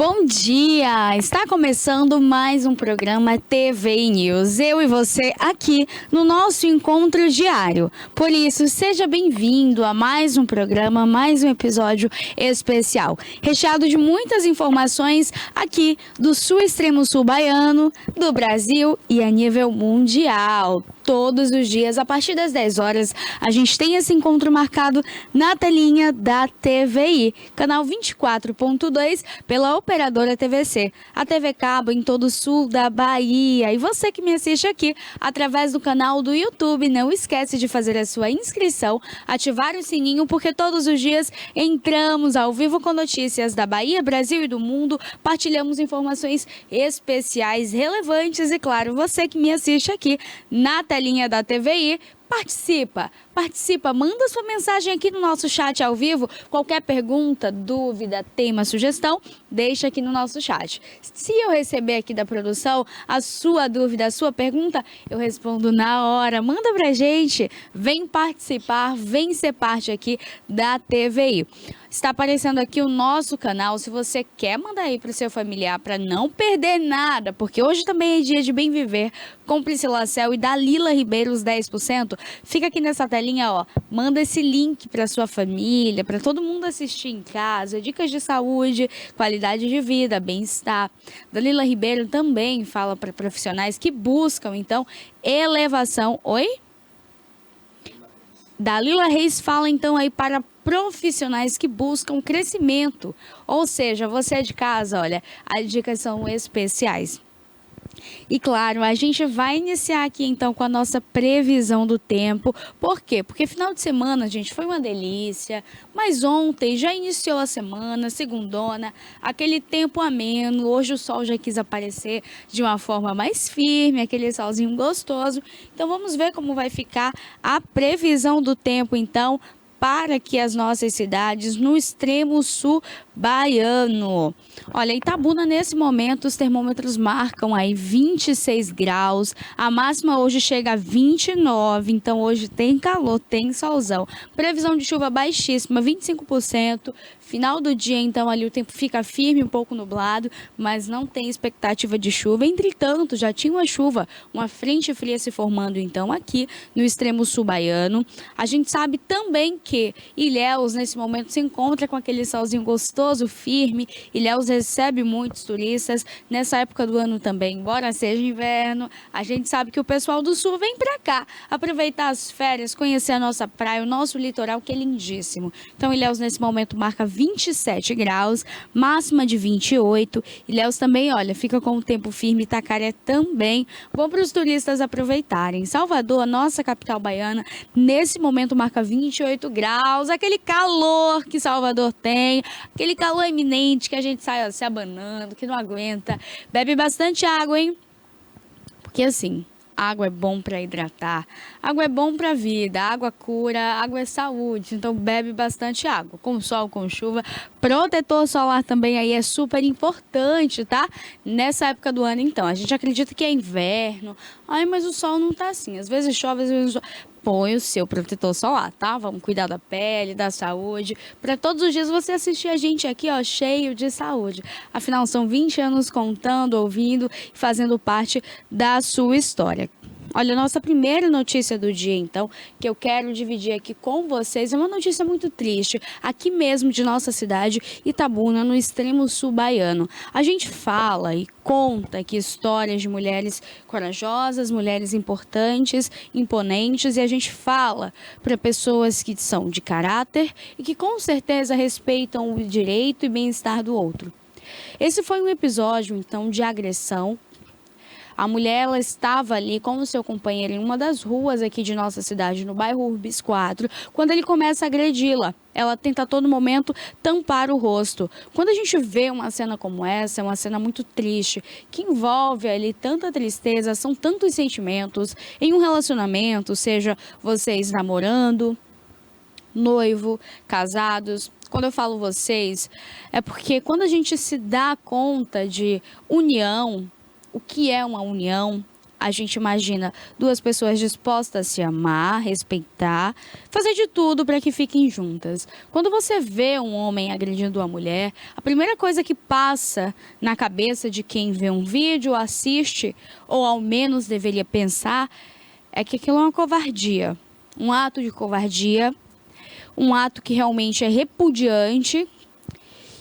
Bom dia! Está começando mais um programa TV News. Eu e você aqui no nosso encontro diário. Por isso, seja bem-vindo a mais um programa, mais um episódio especial, recheado de muitas informações aqui do sul extremo sul baiano, do Brasil e a nível mundial. Todos os dias, a partir das 10 horas, a gente tem esse encontro marcado na telinha da TVI, canal 24.2, pela operadora TVC, a TV Cabo em todo o sul da Bahia. E você que me assiste aqui através do canal do YouTube, não esquece de fazer a sua inscrição, ativar o sininho, porque todos os dias entramos ao vivo com notícias da Bahia, Brasil e do mundo, partilhamos informações especiais, relevantes e, claro, você que me assiste aqui na telinha da TVI, participa, manda sua mensagem aqui no nosso chat ao vivo, qualquer pergunta, dúvida, tema, sugestão, deixa aqui no nosso chat. Se eu receber aqui da produção a sua dúvida, a sua pergunta, eu respondo na hora, manda pra gente, vem participar, vem ser parte aqui da TVI. Está aparecendo aqui o nosso canal, se você quer mandar aí para o seu familiar para não perder nada, porque hoje também é dia de Bem Viver com Priscila Cel e Dalila Ribeiro, os 10%, fica aqui nessa telinha, ó, manda esse link para sua família, para todo mundo assistir em casa, dicas de saúde, qualidade de vida, bem-estar. Dalila Ribeiro também fala para profissionais que buscam, então, elevação. Oi? Dalila Reis fala então aí para profissionais que buscam crescimento, ou seja, você é de casa, olha, as dicas são especiais. E claro, a gente vai iniciar aqui então com a nossa previsão do tempo. Por quê? Porque final de semana, gente, foi uma delícia, mas ontem já iniciou a semana, segundona, aquele tempo ameno. Hoje o sol já quis aparecer de uma forma mais firme, aquele solzinho gostoso. Então vamos ver como vai ficar a previsão do tempo então para que as nossas cidades no extremo sul baiano. Olha, Itabuna, nesse momento, os termômetros marcam aí 26 graus, a máxima hoje chega a 29, então hoje tem calor, tem solzão. Previsão de chuva baixíssima, 25%. Final do dia, então, ali o tempo fica firme, um pouco nublado, mas não tem expectativa de chuva. Entretanto, já tinha uma chuva, uma frente fria se formando, então, aqui no extremo sul baiano. A gente sabe também que Ilhéus, nesse momento, se encontra com aquele solzinho gostoso, firme. Ilhéus recebe muitos turistas nessa época do ano também. Embora seja inverno, a gente sabe que o pessoal do sul vem para cá aproveitar as férias, conhecer a nossa praia, o nosso litoral, que é lindíssimo. Então, Ilhéus, nesse momento, marca 27 graus, máxima de 28. Ilhéus também, olha, fica com o tempo firme. Itacaré também. Bom para os turistas aproveitarem. Salvador, a nossa capital baiana, nesse momento marca 28 graus. Aquele calor que Salvador tem, aquele calor iminente que a gente sai, ó, se abanando, que não aguenta. Bebe bastante água, hein? Porque assim, água é bom para hidratar, água é bom para a vida, água cura, água é saúde, então bebe bastante água, com sol, com chuva. Protetor solar também aí é super importante, tá? Nessa época do ano, então, a gente acredita que é inverno, ai, mas o sol não tá assim, às vezes chove, às vezes não chove. Põe o seu protetor solar, tá? Vamos cuidar da pele, da saúde, para todos os dias você assistir a gente aqui, ó, cheio de saúde. Afinal, são 20 anos contando, ouvindo e fazendo parte da sua história. Olha, a nossa primeira notícia do dia, então, que eu quero dividir aqui com vocês, é uma notícia muito triste, aqui mesmo de nossa cidade, Itabuna, no extremo sul baiano. A gente fala e conta aqui histórias de mulheres corajosas, mulheres importantes, imponentes, e a gente fala para pessoas que são de caráter e que com certeza respeitam o direito e bem-estar do outro. Esse foi um episódio, então, de agressão. A mulher, ela estava ali com o seu companheiro em uma das ruas aqui de nossa cidade, no bairro Urbis 4, quando ele começa a agredi-la. Ela tenta a todo momento tampar o rosto. Quando a gente vê uma cena como essa, é uma cena muito triste, que envolve ali tanta tristeza, são tantos sentimentos em um relacionamento, seja vocês namorando, noivo, casados. Quando eu falo vocês, é porque quando a gente se dá conta de união, o que é uma união, a gente imagina duas pessoas dispostas a se amar, respeitar, fazer de tudo para que fiquem juntas. Quando você vê um homem agredindo uma mulher, a primeira coisa que passa na cabeça de quem vê um vídeo, assiste, ou ao menos deveria pensar, é que aquilo é uma covardia. Um ato de covardia, um ato que realmente é repudiante.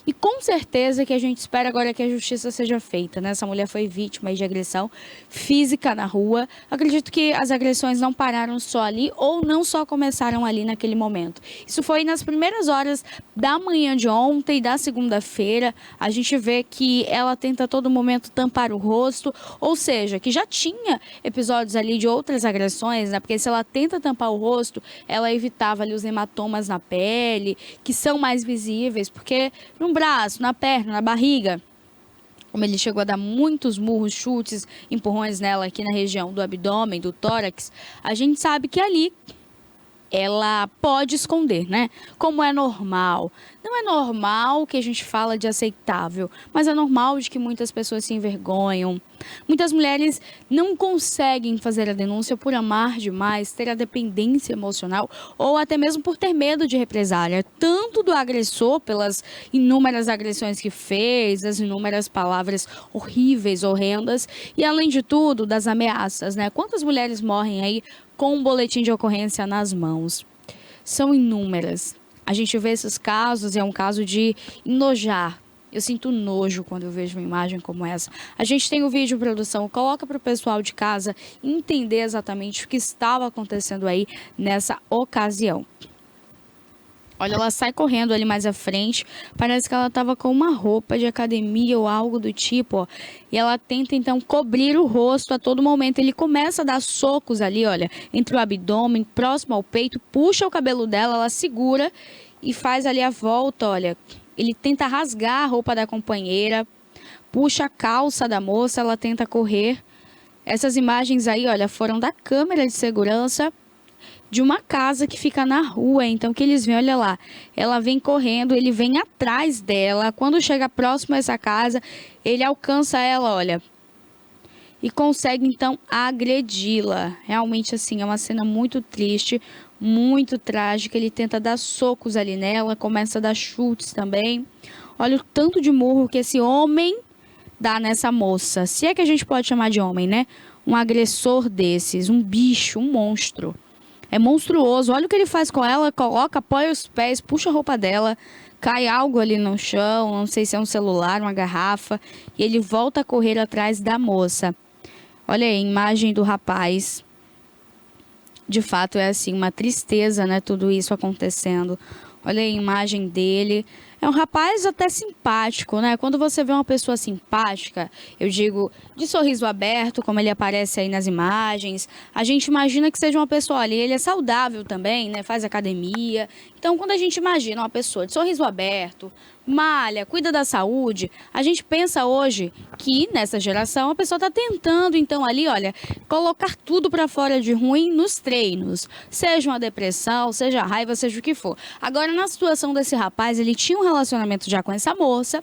E com certeza que a gente espera agora que a justiça seja feita, né? Essa mulher foi vítima de agressão física na rua. Acredito que as agressões não pararam só ali ou não só começaram ali naquele momento. Isso foi nas primeiras horas da manhã de ontem e da segunda-feira. A gente vê que ela tenta a todo momento tampar o rosto, ou seja, que já tinha episódios ali de outras agressões, né? Porque se ela tenta tampar o rosto, ela evitava ali os hematomas na pele, que são mais visíveis, porque no braço, na perna, na barriga, como ele chegou a dar muitos murros, chutes, empurrões nela aqui na região do abdômen, do tórax, a gente sabe que ali ela pode esconder, né? Como é normal. Não é normal que a gente fala de aceitável, mas é normal de que muitas pessoas se envergonham. Muitas mulheres não conseguem fazer a denúncia por amar demais, ter a dependência emocional ou até mesmo por ter medo de represália, tanto do agressor pelas inúmeras agressões que fez, as inúmeras palavras horríveis, horrendas e além de tudo das ameaças, né? Quantas mulheres morrem aí com um boletim de ocorrência nas mãos? São inúmeras. A gente vê esses casos, é um caso de enojar. Eu sinto nojo quando eu vejo uma imagem como essa. A gente tem o vídeo, produção, coloca para o pessoal de casa entender exatamente o que estava acontecendo aí nessa ocasião. Olha, ela sai correndo ali mais à frente, parece que ela estava com uma roupa de academia ou algo do tipo, ó. E ela tenta então cobrir o rosto a todo momento. Ele começa a dar socos ali, olha, entre o abdômen, próximo ao peito, puxa o cabelo dela, ela segura e faz ali a volta, olha. Ele tenta rasgar a roupa da companheira, puxa a calça da moça, ela tenta correr. Essas imagens aí, olha, foram da câmera de segurança de uma casa que fica na rua, então que eles veem, olha lá, ela vem correndo, ele vem atrás dela, quando chega próximo a essa casa, ele alcança ela, olha, e consegue então agredi-la. Realmente assim, é uma cena muito triste, muito trágica. Ele tenta dar socos ali nela, começa a dar chutes também. Olha o tanto de murro que esse homem dá nessa moça, se é que a gente pode chamar de homem, né? Um agressor desses, um bicho, um monstro. É monstruoso. Olha o que ele faz com ela, coloca, apoia os pés, puxa a roupa dela, cai algo ali no chão, não sei se é um celular, uma garrafa, e ele volta a correr atrás da moça. Olha aí, a imagem do rapaz. De fato é assim, uma tristeza, né, tudo isso acontecendo. Olha aí a imagem dele. É um rapaz até simpático, né? Quando você vê uma pessoa simpática, eu digo, de sorriso aberto, como ele aparece aí nas imagens, a gente imagina que seja uma pessoa ali, ele é saudável também, né? Faz academia. Então, quando a gente imagina uma pessoa de sorriso aberto, malha, cuida da saúde, a gente pensa hoje que nessa geração a pessoa está tentando, então ali, olha, colocar tudo para fora de ruim nos treinos, seja uma depressão, seja raiva, seja o que for. Agora, na situação desse rapaz, ele tinha um relacionamento já com essa moça.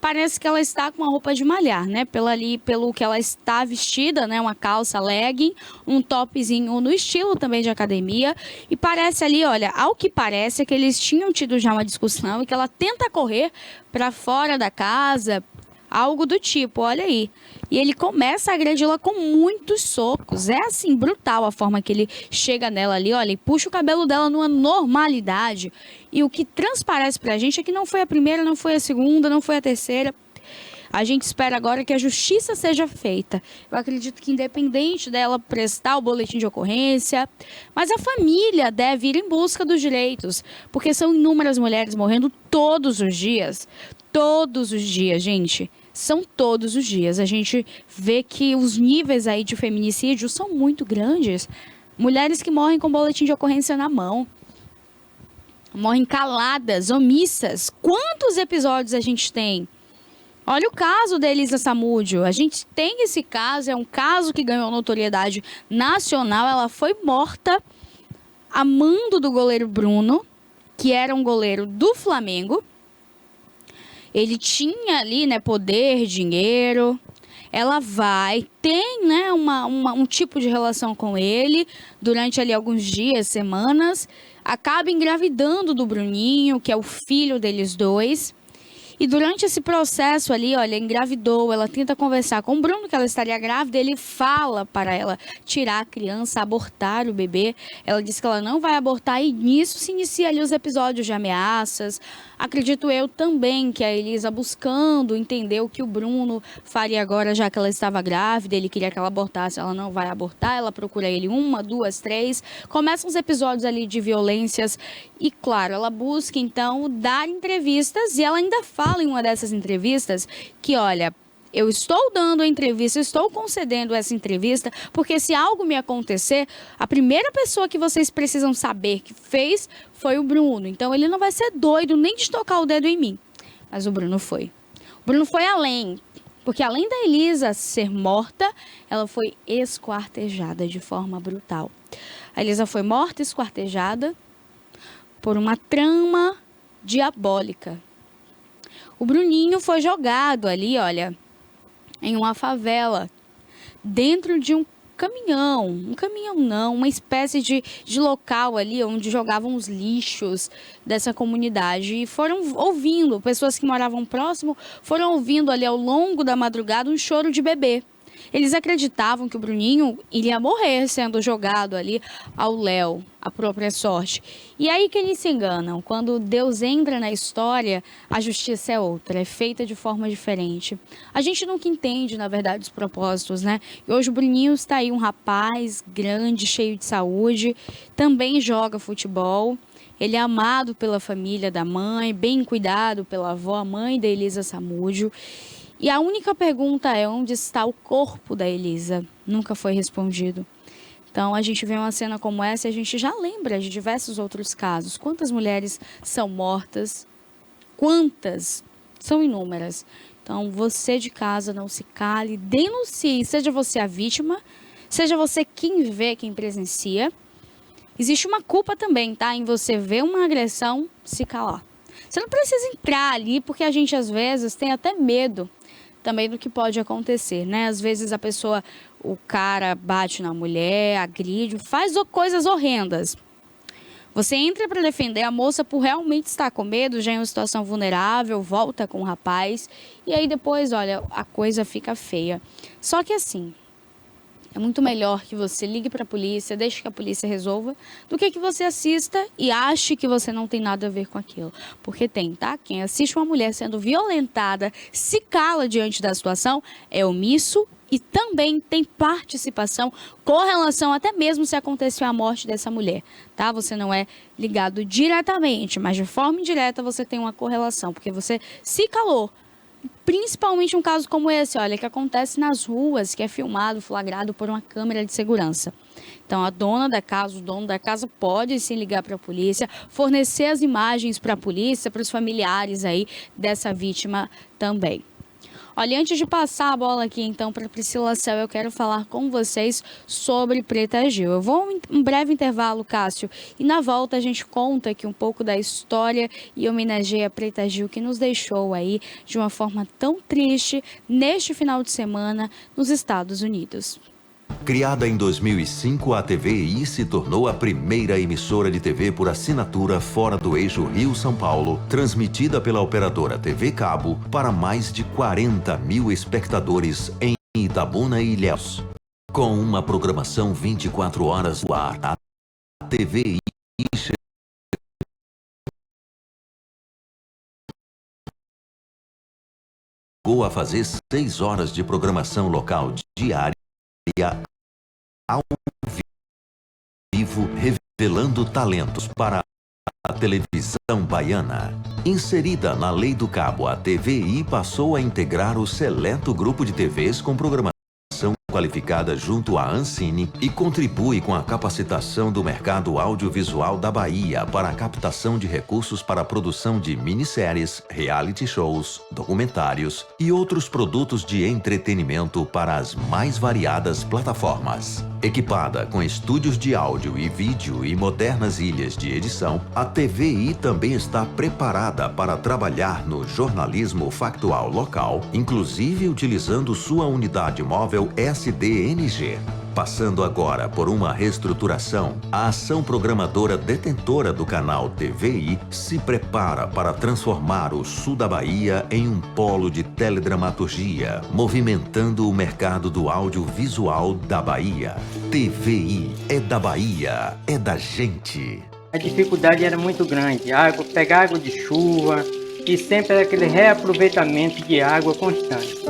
Parece que ela está com uma roupa de malhar, né? Pelo que ela está vestida, né? Uma calça legging, um topzinho no estilo também de academia. E parece ali, olha, ao que parece é que eles tinham tido já uma discussão e que ela tenta correr para fora da casa, algo do tipo, olha aí. E ele começa a agredi-la com muitos socos. É assim, brutal a forma que ele chega nela ali, olha, e puxa o cabelo dela numa normalidade. E o que transparece pra gente é que não foi a primeira, não foi a segunda, não foi a terceira. A gente espera agora que a justiça seja feita. Eu acredito que independente dela prestar o boletim de ocorrência, mas a família deve ir em busca dos direitos, porque são inúmeras mulheres morrendo todos os dias. Todos os dias, gente. São todos os dias. A gente vê que os níveis aí de feminicídio são muito grandes. Mulheres que morrem com boletim de ocorrência na mão. Morrem caladas, omissas. Quantos episódios a gente tem? Olha o caso da Elisa Samúdio. A gente tem esse caso, é um caso que ganhou notoriedade nacional. Ela foi morta a mando do goleiro Bruno, que era um goleiro do Flamengo. Ele tinha ali, né, poder, dinheiro. ela tem, né, um tipo de relação com ele durante ali alguns dias, semanas, acaba engravidando do Bruninho, que é o filho deles dois. E durante esse processo ali, olha, engravidou, ela tenta conversar com o Bruno que ela estaria grávida, ele fala para ela tirar a criança, abortar o bebê. Ela diz que ela não vai abortar e nisso se inicia ali os episódios de ameaças. Acredito eu também que a Elisa buscando entender o que o Bruno faria agora, já que ela estava grávida, ele queria que ela abortasse, ela não vai abortar, ela procura ele 1, 2, 3. Começam os episódios ali de violências e, claro, ela busca então dar entrevistas e ela ainda fala em uma dessas entrevistas que, olha, eu estou dando a entrevista, estou concedendo essa entrevista, porque se algo me acontecer, a primeira pessoa que vocês precisam saber que fez foi o Bruno. Então ele não vai ser doido nem de tocar o dedo em mim. Mas o Bruno foi. O Bruno foi além, porque além da Elisa ser morta, ela foi esquartejada de forma brutal. A Elisa foi morta, esquartejada por uma trama diabólica. O Bruninho foi jogado ali, olha, em uma favela, dentro de um caminhão não, uma espécie de local ali onde jogavam os lixos dessa comunidade e foram ouvindo, pessoas que moravam próximo, foram ouvindo ali ao longo da madrugada um choro de bebê. Eles acreditavam que o Bruninho iria morrer sendo jogado ali ao léu, à própria sorte. E aí que eles se enganam. Quando Deus entra na história, a justiça é outra, é feita de forma diferente. A gente nunca entende, na verdade, os propósitos, né? E hoje o Bruninho está aí, um rapaz grande, cheio de saúde, também joga futebol. Ele é amado pela família da mãe, bem cuidado pela avó, a mãe da Elisa Samúdio. E a única pergunta é onde está o corpo da Elisa? Nunca foi respondido. Então a gente vê uma cena como essa e a gente já lembra de diversos outros casos. Quantas mulheres são mortas? Quantas? São inúmeras. Então você de casa não se cale, denuncie, seja você a vítima, seja você quem vê, quem presencia. Existe uma culpa também, tá? Em você ver uma agressão, se calar. Você não precisa entrar ali, porque a gente às vezes tem até medo também do que pode acontecer, né? Às vezes o cara bate na mulher, agride, faz coisas horrendas. Você entra para defender a moça por realmente estar com medo, já em uma situação vulnerável, volta com o rapaz, e aí depois, olha, a coisa fica feia. Só que assim, é muito melhor que você ligue para a polícia, deixe que a polícia resolva, do que você assista e ache que você não tem nada a ver com aquilo. Porque tem, tá? Quem assiste uma mulher sendo violentada, se cala diante da situação, é omisso e também tem participação, correlação, até mesmo se aconteceu a morte dessa mulher, tá? Você não é ligado diretamente, mas de forma indireta você tem uma correlação, porque você se calou. Principalmente um caso como esse, olha, que acontece nas ruas, que é filmado, flagrado por uma câmera de segurança. Então, a dona da casa, o dono da casa pode sim ligar para a polícia, fornecer as imagens para a polícia, para os familiares aí dessa vítima também. Olha, antes de passar a bola aqui, então, para Priscila Cel, eu quero falar com vocês sobre Preta Gil. Eu vou em um breve intervalo, Cássio, e na volta a gente conta aqui um pouco da história e homenageia a Preta Gil, que nos deixou aí de uma forma tão triste neste final de semana nos Estados Unidos. Criada em 2005, a TVI se tornou a primeira emissora de TV por assinatura fora do eixo Rio-São Paulo, transmitida pela operadora TV Cabo para mais de 40 mil espectadores em Itabuna e Ilhéus. Com uma programação 24 horas no ar, a TVI chegou a fazer 6 horas de programação local diária ao vivo, revelando talentos para a televisão baiana. Inserida na Lei do Cabo, a TVI passou a integrar o seleto grupo de TVs com programação qualificada junto à Ancine e contribui com a capacitação do mercado audiovisual da Bahia para a captação de recursos para a produção de minisséries, reality shows, documentários e outros produtos de entretenimento para as mais variadas plataformas. Equipada com estúdios de áudio e vídeo e modernas ilhas de edição, a TVI também está preparada para trabalhar no jornalismo factual local, inclusive utilizando sua unidade móvel SDNG. Passando agora por uma reestruturação, a ação programadora detentora do canal TVI se prepara para transformar o sul da Bahia em um polo de teledramaturgia, movimentando o mercado do audiovisual da Bahia. TVI é da Bahia, é da gente. A dificuldade era muito grande, pegar água de chuva e sempre era aquele reaproveitamento de água constante.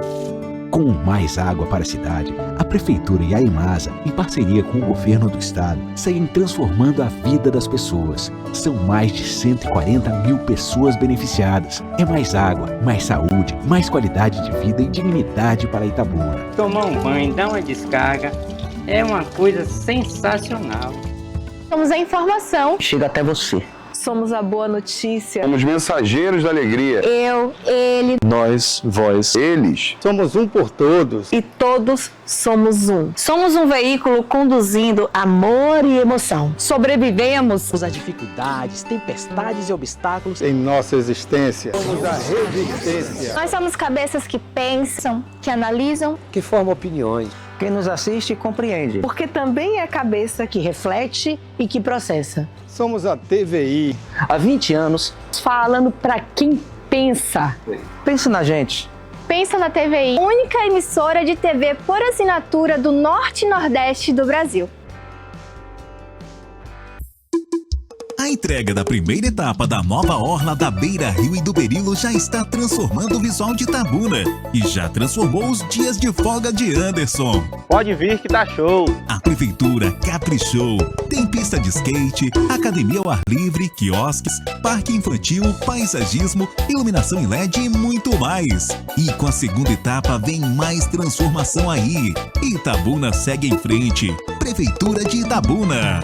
Com mais água para a cidade, a Prefeitura e a EMASA, em parceria com o Governo do Estado, seguem transformando a vida das pessoas. São mais de 140 mil pessoas beneficiadas. É mais água, mais saúde, mais qualidade de vida e dignidade para Itabuna. Tomar um banho, dar uma descarga, é uma coisa sensacional. Somos a informação. Chega até você. Somos a boa notícia. Somos mensageiros da alegria. Eu, ele, nós, vós, eles. Somos um por todos. E todos somos um. Somos um veículo conduzindo amor e emoção. Sobrevivemos às dificuldades, tempestades e obstáculos em nossa existência. Somos a resistência. Nós somos cabeças que pensam, que analisam, que formam opiniões. Quem nos assiste compreende. Porque também é a cabeça que reflete e que processa. Somos a TVI. Há 20 anos, falando para quem pensa. Pensa na gente. Pensa na TVI, única emissora de TV por assinatura do Norte e Nordeste do Brasil. A entrega da primeira etapa da nova orla da Beira Rio e do Berilo já está transformando o visual de Itabuna e já transformou os dias de folga de Anderson. Pode vir que tá show. A prefeitura caprichou. Tem pista de skate, academia ao ar livre, quiosques, parque infantil, paisagismo, iluminação em LED e muito mais. E com a segunda etapa vem mais transformação aí. Itabuna segue em frente. Prefeitura de Itabuna.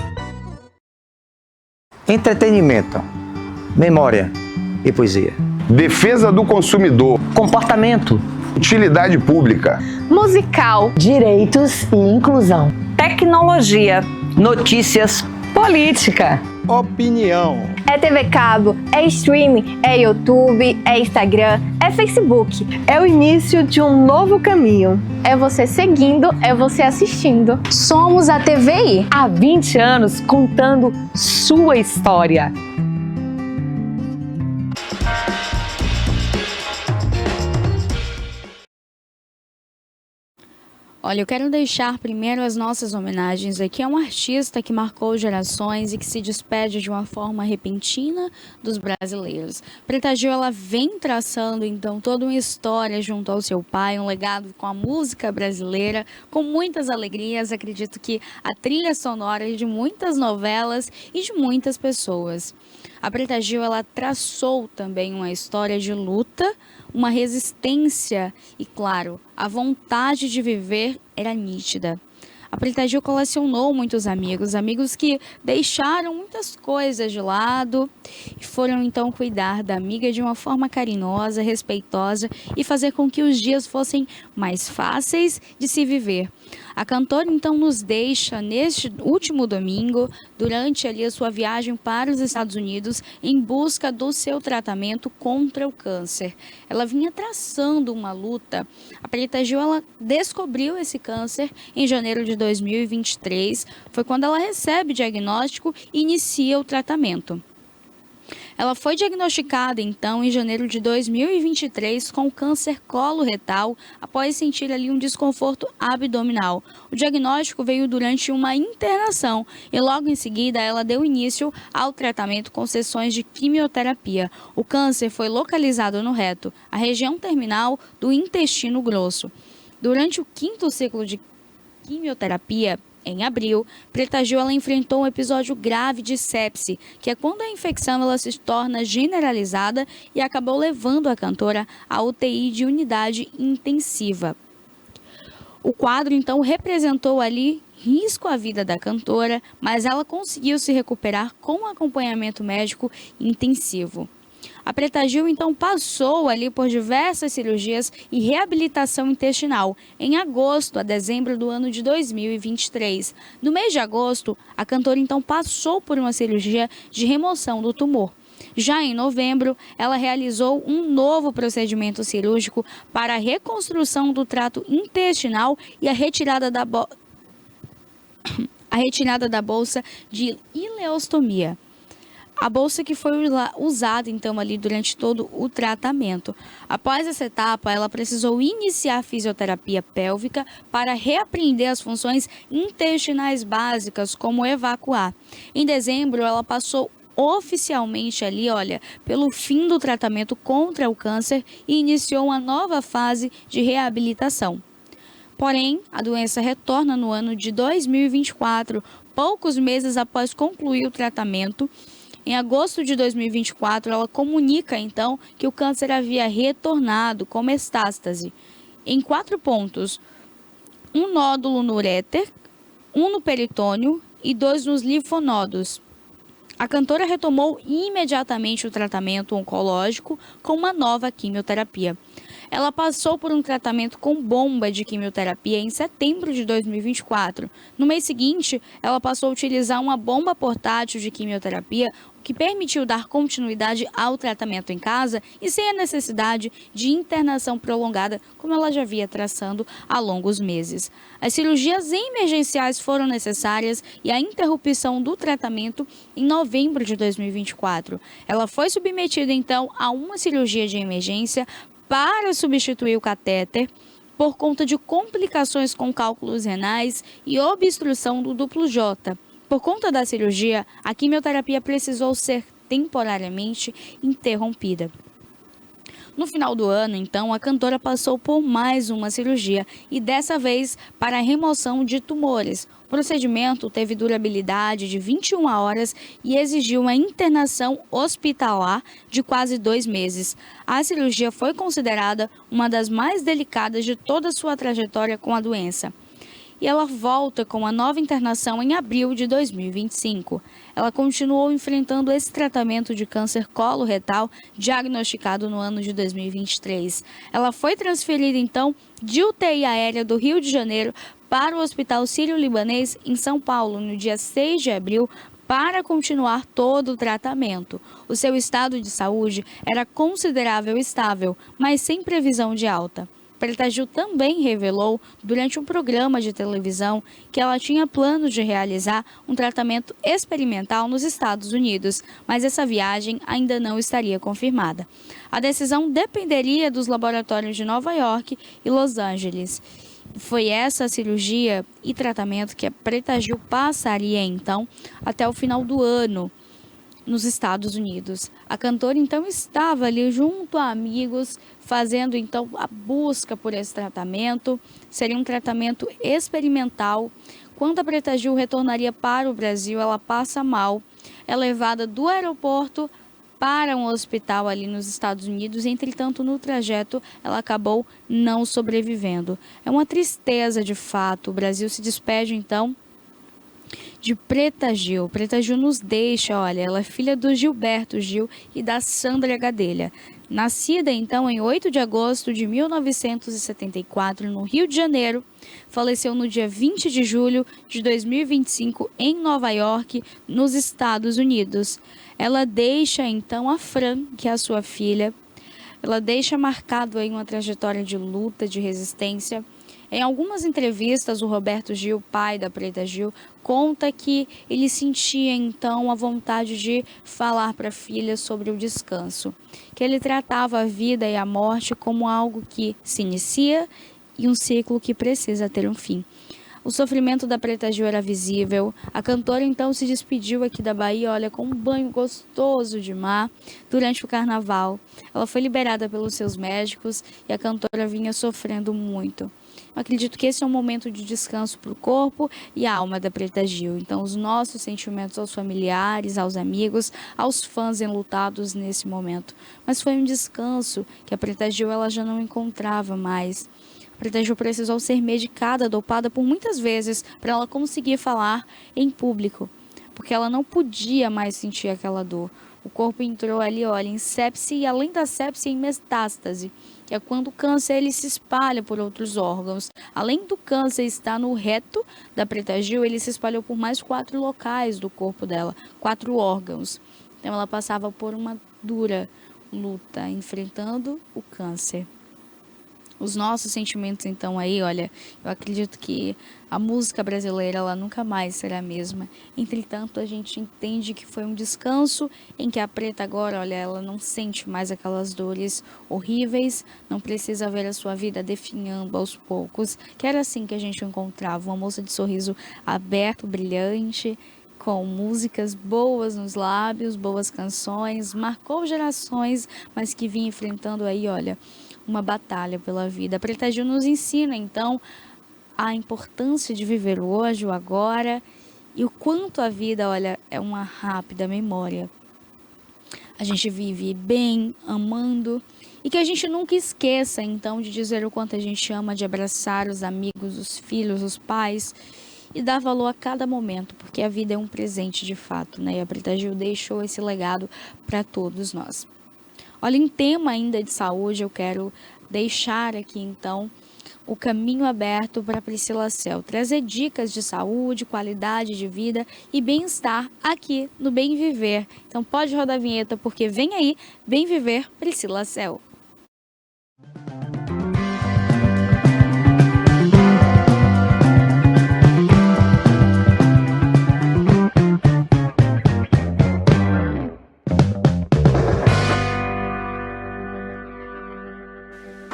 Entretenimento, memória e poesia. Defesa do consumidor. Comportamento. Utilidade pública. Musical. Direitos e inclusão. Tecnologia. Notícias. Política. Opinião. É TV Cabo, é streaming, é YouTube, é Instagram, é Facebook. É o início de um novo caminho. É você seguindo, é você assistindo. Somos a TVI. Há 20 anos contando sua história. Olha, eu quero deixar primeiro as nossas homenagens aqui a um artista que marcou gerações e que se despede de uma forma repentina dos brasileiros. Preta Gil, ela vem traçando então toda uma história junto ao seu pai, um legado com a música brasileira, com muitas alegrias. Acredito que a trilha sonora de muitas novelas e de muitas pessoas. A Preta Gil, ela traçou também uma história de luta, uma resistência e, claro, a vontade de viver era nítida. A Preta Gil colecionou muitos amigos que deixaram muitas coisas de lado e foram então cuidar da amiga de uma forma carinhosa, respeitosa e fazer com que os dias fossem mais fáceis de se viver. A cantora então nos deixa neste último domingo, durante ali a sua viagem para os Estados Unidos, em busca do seu tratamento contra o câncer. Ela vinha traçando uma luta. A Preta Gil, ela descobriu esse câncer em janeiro de 2023. Foi quando ela recebe o diagnóstico e inicia o tratamento. Ela foi diagnosticada, então, em janeiro de 2023 com câncer coloretal, após sentir ali um desconforto abdominal. O diagnóstico veio durante uma internação e logo em seguida ela deu início ao tratamento com sessões de quimioterapia. O câncer foi localizado no reto, a região terminal do intestino grosso. Durante o 5º ciclo de quimioterapia, em abril, Preta Gil, ela enfrentou um episódio grave de sepse, que é quando a infecção ela se torna generalizada e acabou levando a cantora à UTI de unidade intensiva. O quadro, então, representou ali risco à vida da cantora, mas ela conseguiu se recuperar com acompanhamento médico intensivo. A Preta Gil, então, passou ali por diversas cirurgias e reabilitação intestinal em agosto a dezembro do ano de 2023. No mês de agosto, a cantora, então, passou por uma cirurgia de remoção do tumor. Já em novembro, ela realizou um novo procedimento cirúrgico para a reconstrução do trato intestinal e a retirada da bolsa de ileostomia. A bolsa que foi usada, então, ali durante todo o tratamento. Após essa etapa, ela precisou iniciar fisioterapia pélvica para reaprender as funções intestinais básicas, como evacuar. Em dezembro, ela passou oficialmente ali, pelo fim do tratamento contra o câncer e iniciou uma nova fase de reabilitação. Porém, a doença retorna no ano de 2024, poucos meses após concluir o tratamento. Em agosto de 2024, ela comunica, então, que o câncer havia retornado com metástase em 4 pontos: um nódulo no uréter, um no peritônio e 2 nos linfonodos. A cantora retomou imediatamente o tratamento oncológico com uma nova quimioterapia. Ela passou por um tratamento com bomba de quimioterapia em setembro de 2024. No mês seguinte, ela passou a utilizar uma bomba portátil de quimioterapia, o que permitiu dar continuidade ao tratamento em casa e sem a necessidade de internação prolongada, como ela já vinha traçando há longos meses. As cirurgias emergenciais foram necessárias e a interrupção do tratamento em novembro de 2024. Ela foi submetida, então, a uma cirurgia de emergência para substituir o catéter por conta de complicações com cálculos renais e obstrução do duplo J. Por conta da cirurgia, a quimioterapia precisou ser temporariamente interrompida. No final do ano, então, a cantora passou por mais uma cirurgia e dessa vez para a remoção de tumores. O procedimento teve durabilidade de 21 horas e exigiu uma internação hospitalar de quase 2 meses. A cirurgia foi considerada uma das mais delicadas de toda a sua trajetória com a doença. E ela volta com uma nova internação em abril de 2025. Ela continuou enfrentando esse tratamento de câncer coloretal diagnosticado no ano de 2023. Ela foi transferida, então, de UTI aérea do Rio de Janeiro para o Hospital Sírio-Libanês em São Paulo, no dia 6 de abril, para continuar todo o tratamento. O seu estado de saúde era considerável estável, mas sem previsão de alta. Preta Gil também revelou, durante um programa de televisão, que ela tinha planos de realizar um tratamento experimental nos Estados Unidos, mas essa viagem ainda não estaria confirmada. A decisão dependeria dos laboratórios de Nova York e Los Angeles. Foi essa cirurgia e tratamento que a Preta Gil passaria, então, até o final do ano, nos Estados Unidos. A cantora, então, estava ali junto a amigos, fazendo, então, a busca por esse tratamento. Seria um tratamento experimental. Quando a Preta Gil retornaria para o Brasil, ela passa mal. É levada do aeroporto para um hospital ali nos Estados Unidos. Entretanto, no trajeto, ela acabou não sobrevivendo. É uma tristeza, de fato. O Brasil se despede, então, de Preta Gil. Preta Gil nos deixa, ela é filha do Gilberto Gil e da Sandra Gadelha. Nascida, então, em 8 de agosto de 1974, no Rio de Janeiro, faleceu no dia 20 de julho de 2025 em Nova York, nos Estados Unidos. Ela deixa, então, a Fran, que é a sua filha. Ela deixa marcado aí uma trajetória de luta, de resistência. Em algumas entrevistas, o Roberto Gil, pai da Preta Gil, conta que ele sentia, então, a vontade de falar para a filha sobre o descanso, que ele tratava a vida e a morte como algo que se inicia e um ciclo que precisa ter um fim. O sofrimento da Preta Gil era visível. A cantora, então, se despediu aqui da Bahia, com um banho gostoso de mar durante o carnaval. Ela foi liberada pelos seus médicos e a cantora vinha sofrendo muito. Eu acredito que esse é um momento de descanso para o corpo e a alma da Preta Gil. Então, os nossos sentimentos aos familiares, aos amigos, aos fãs enlutados nesse momento. Mas foi um descanso que a Preta Gil ela já não encontrava mais. A Preta Gil precisou ser medicada, dopada por muitas vezes para ela conseguir falar em público, porque ela não podia mais sentir aquela dor. O corpo entrou ali, olha, em sepse e além da sepse em metástase, que é quando o câncer ele se espalha por outros órgãos. Além do câncer estar no reto da Preta Gil, ele se espalhou por mais 4 locais do corpo dela, 4 órgãos. Então ela passava por uma dura luta, enfrentando o câncer. Os nossos sentimentos, então, aí, olha, eu acredito que a música brasileira, ela nunca mais será a mesma. Entretanto, a gente entende que foi um descanso em que a Preta agora, olha, ela não sente mais aquelas dores horríveis, não precisa ver a sua vida definhando aos poucos, que era assim que a gente encontrava, uma moça de sorriso aberto, brilhante, com músicas boas nos lábios, boas canções, marcou gerações, mas que vinha enfrentando aí, olha, uma batalha pela vida. A Preta Gil nos ensina, então, a importância de viver o hoje, o agora, e o quanto a vida, olha, é uma rápida memória. A gente vive bem, amando, e que a gente nunca esqueça, então, de dizer o quanto a gente ama, de abraçar os amigos, os filhos, os pais, e dar valor a cada momento, porque a vida é um presente de fato, né? E a Preta Gil deixou esse legado para todos nós. Olha, em tema ainda de saúde, eu quero deixar aqui, então, o caminho aberto para Priscila Cel, trazer dicas de saúde, qualidade de vida e bem-estar aqui no Bem Viver. Então, pode rodar a vinheta, porque vem aí, Bem Viver, Priscila Cel.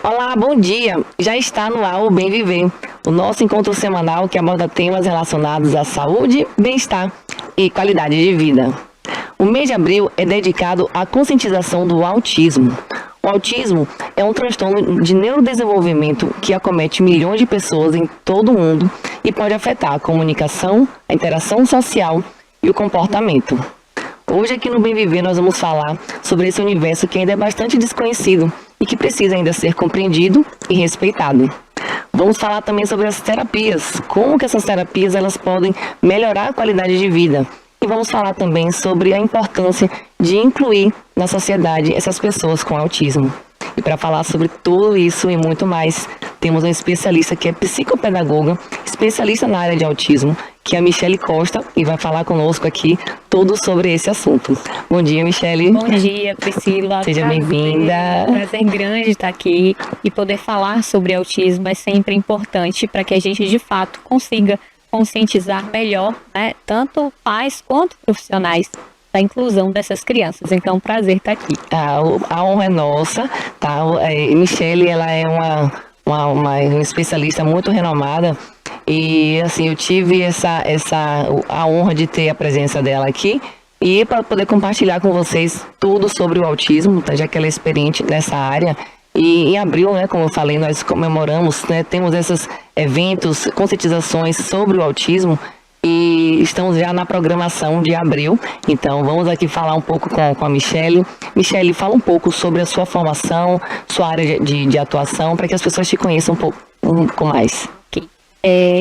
Olá, bom dia! Já está no ar o Bem Viver, o nosso encontro semanal que aborda temas relacionados à saúde, bem-estar e qualidade de vida. O mês de abril é dedicado à conscientização do autismo. O autismo é um transtorno de neurodesenvolvimento que acomete milhões de pessoas em todo o mundo e pode afetar a comunicação, a interação social e o comportamento. Hoje aqui no Bem Viver nós vamos falar sobre esse universo que ainda é bastante desconhecido e que precisa ainda ser compreendido e respeitado. Vamos falar também sobre as terapias, como que essas terapias elas podem melhorar a qualidade de vida. E vamos falar também sobre a importância de incluir na sociedade essas pessoas com autismo. E para falar sobre tudo isso e muito mais, temos uma especialista que é psicopedagoga, especialista na área de autismo, que é a Michele Costa, e vai falar conosco aqui tudo sobre esse assunto. Bom dia, Michele. Bom dia, Priscila. Seja bem-vinda. Prazer grande estar aqui e poder falar sobre autismo é sempre importante para que a gente, de fato, consiga conscientizar melhor, né, tanto pais quanto profissionais da inclusão dessas crianças. Então, prazer estar aqui. A honra é nossa, tá? Michele, ela é uma especialista muito renomada e, assim, eu tive a honra de ter a presença dela aqui e para poder compartilhar com vocês tudo sobre o autismo, tá? Já que ela é experiente nessa área. E em abril, né, como eu falei, nós comemoramos, né, temos esses eventos, conscientizações sobre o autismo e estamos já na programação de abril. Então vamos aqui falar um pouco com a Michele. Michele, fala um pouco sobre a sua formação, sua área de atuação, para que as pessoas te conheçam um pouco mais. Okay.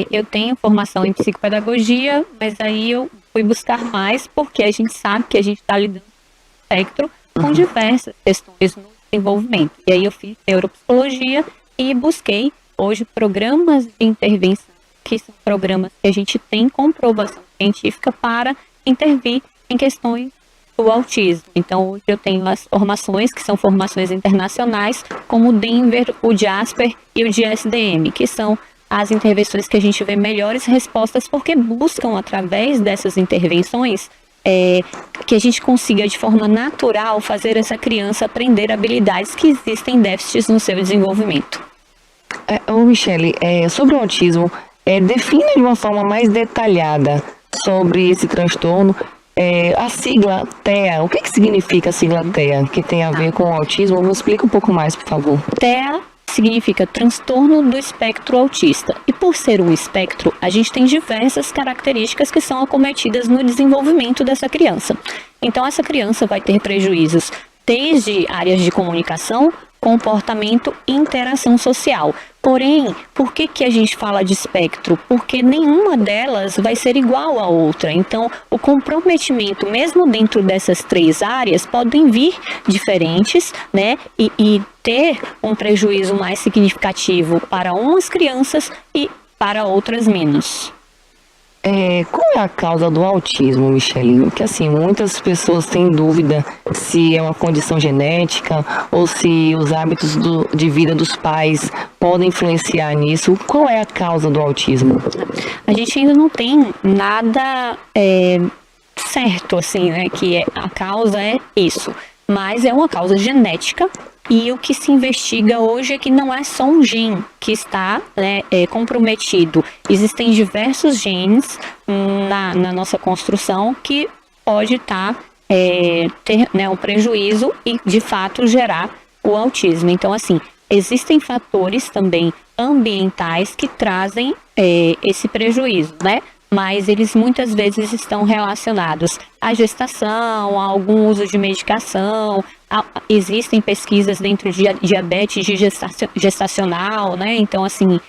Eu tenho formação em psicopedagogia, mas aí eu fui buscar mais porque a gente sabe que a gente está lidando com um espectro com diversas questões no desenvolvimento. E aí eu fiz neuropsicologia e busquei hoje programas de intervenção, que são programas que a gente tem comprovação científica para intervir em questões do autismo. Então hoje eu tenho as formações que são formações internacionais, como o Denver, o Jasper e o GSDM, que são as intervenções que a gente vê melhores respostas porque buscam através dessas intervenções que a gente consiga de forma natural fazer essa criança aprender habilidades que existem déficits no seu desenvolvimento. Michele, sobre o autismo, defina de uma forma mais detalhada sobre esse transtorno. A sigla TEA, o que significa a sigla TEA, que tem a ver com o autismo? Me explica um pouco mais, por favor. TEA significa transtorno do espectro autista. E por ser um espectro, a gente tem diversas características que são acometidas no desenvolvimento dessa criança. Então essa criança vai ter prejuízos desde áreas de comunicação, comportamento e interação social. Porém, por que a gente fala de espectro? Porque nenhuma delas vai ser igual à outra. Então, o comprometimento, mesmo dentro dessas 3 áreas, podem vir diferentes, né? E ter um prejuízo mais significativo para umas crianças e para outras menos. Qual é a causa do autismo, Michele? Porque assim, muitas pessoas têm dúvida se é uma condição genética ou se os hábitos de vida dos pais podem influenciar nisso. Qual é a causa do autismo? A gente ainda não tem nada certo, assim, né? Que a causa é isso. Mas é uma causa genética. E o que se investiga hoje é que não é só um gene que está, né, comprometido. Existem diversos genes na nossa construção que pode ter, né, um prejuízo e, de fato, gerar o autismo. Então, assim, existem fatores também ambientais que trazem esse prejuízo, né? Mas eles muitas vezes estão relacionados à gestação, a algum uso de medicação. Existem pesquisas dentro de diabetes gestacional, né? Então, assim,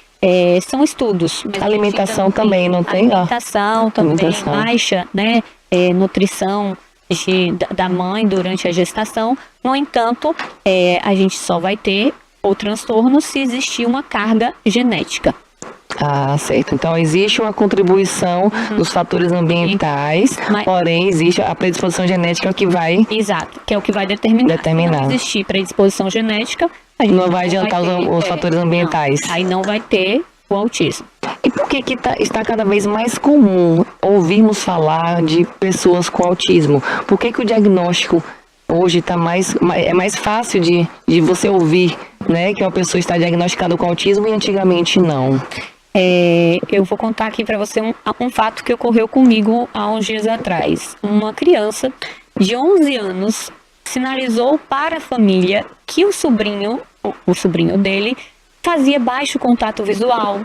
são estudos. Alimentação também, não tem? Alimentação também, baixa, né? Nutrição da mãe durante a gestação. No entanto, a gente só vai ter o transtorno se existir uma carga genética. Ah, certo. Então, existe uma contribuição dos fatores ambientais, porém, existe a predisposição genética que vai... Exato, que é o que vai determinar. Se não existir predisposição genética, a gente não vai adiantar os fatores ambientais. Não, aí não vai ter o autismo. E por que está cada vez mais comum ouvirmos falar de pessoas com autismo? Por que o diagnóstico hoje é mais fácil de você ouvir, né, que uma pessoa está diagnosticada com autismo e antigamente não? Eu vou contar aqui para você um fato que ocorreu comigo há uns dias atrás. Uma criança de 11 anos sinalizou para a família que o sobrinho dele fazia baixo contato visual,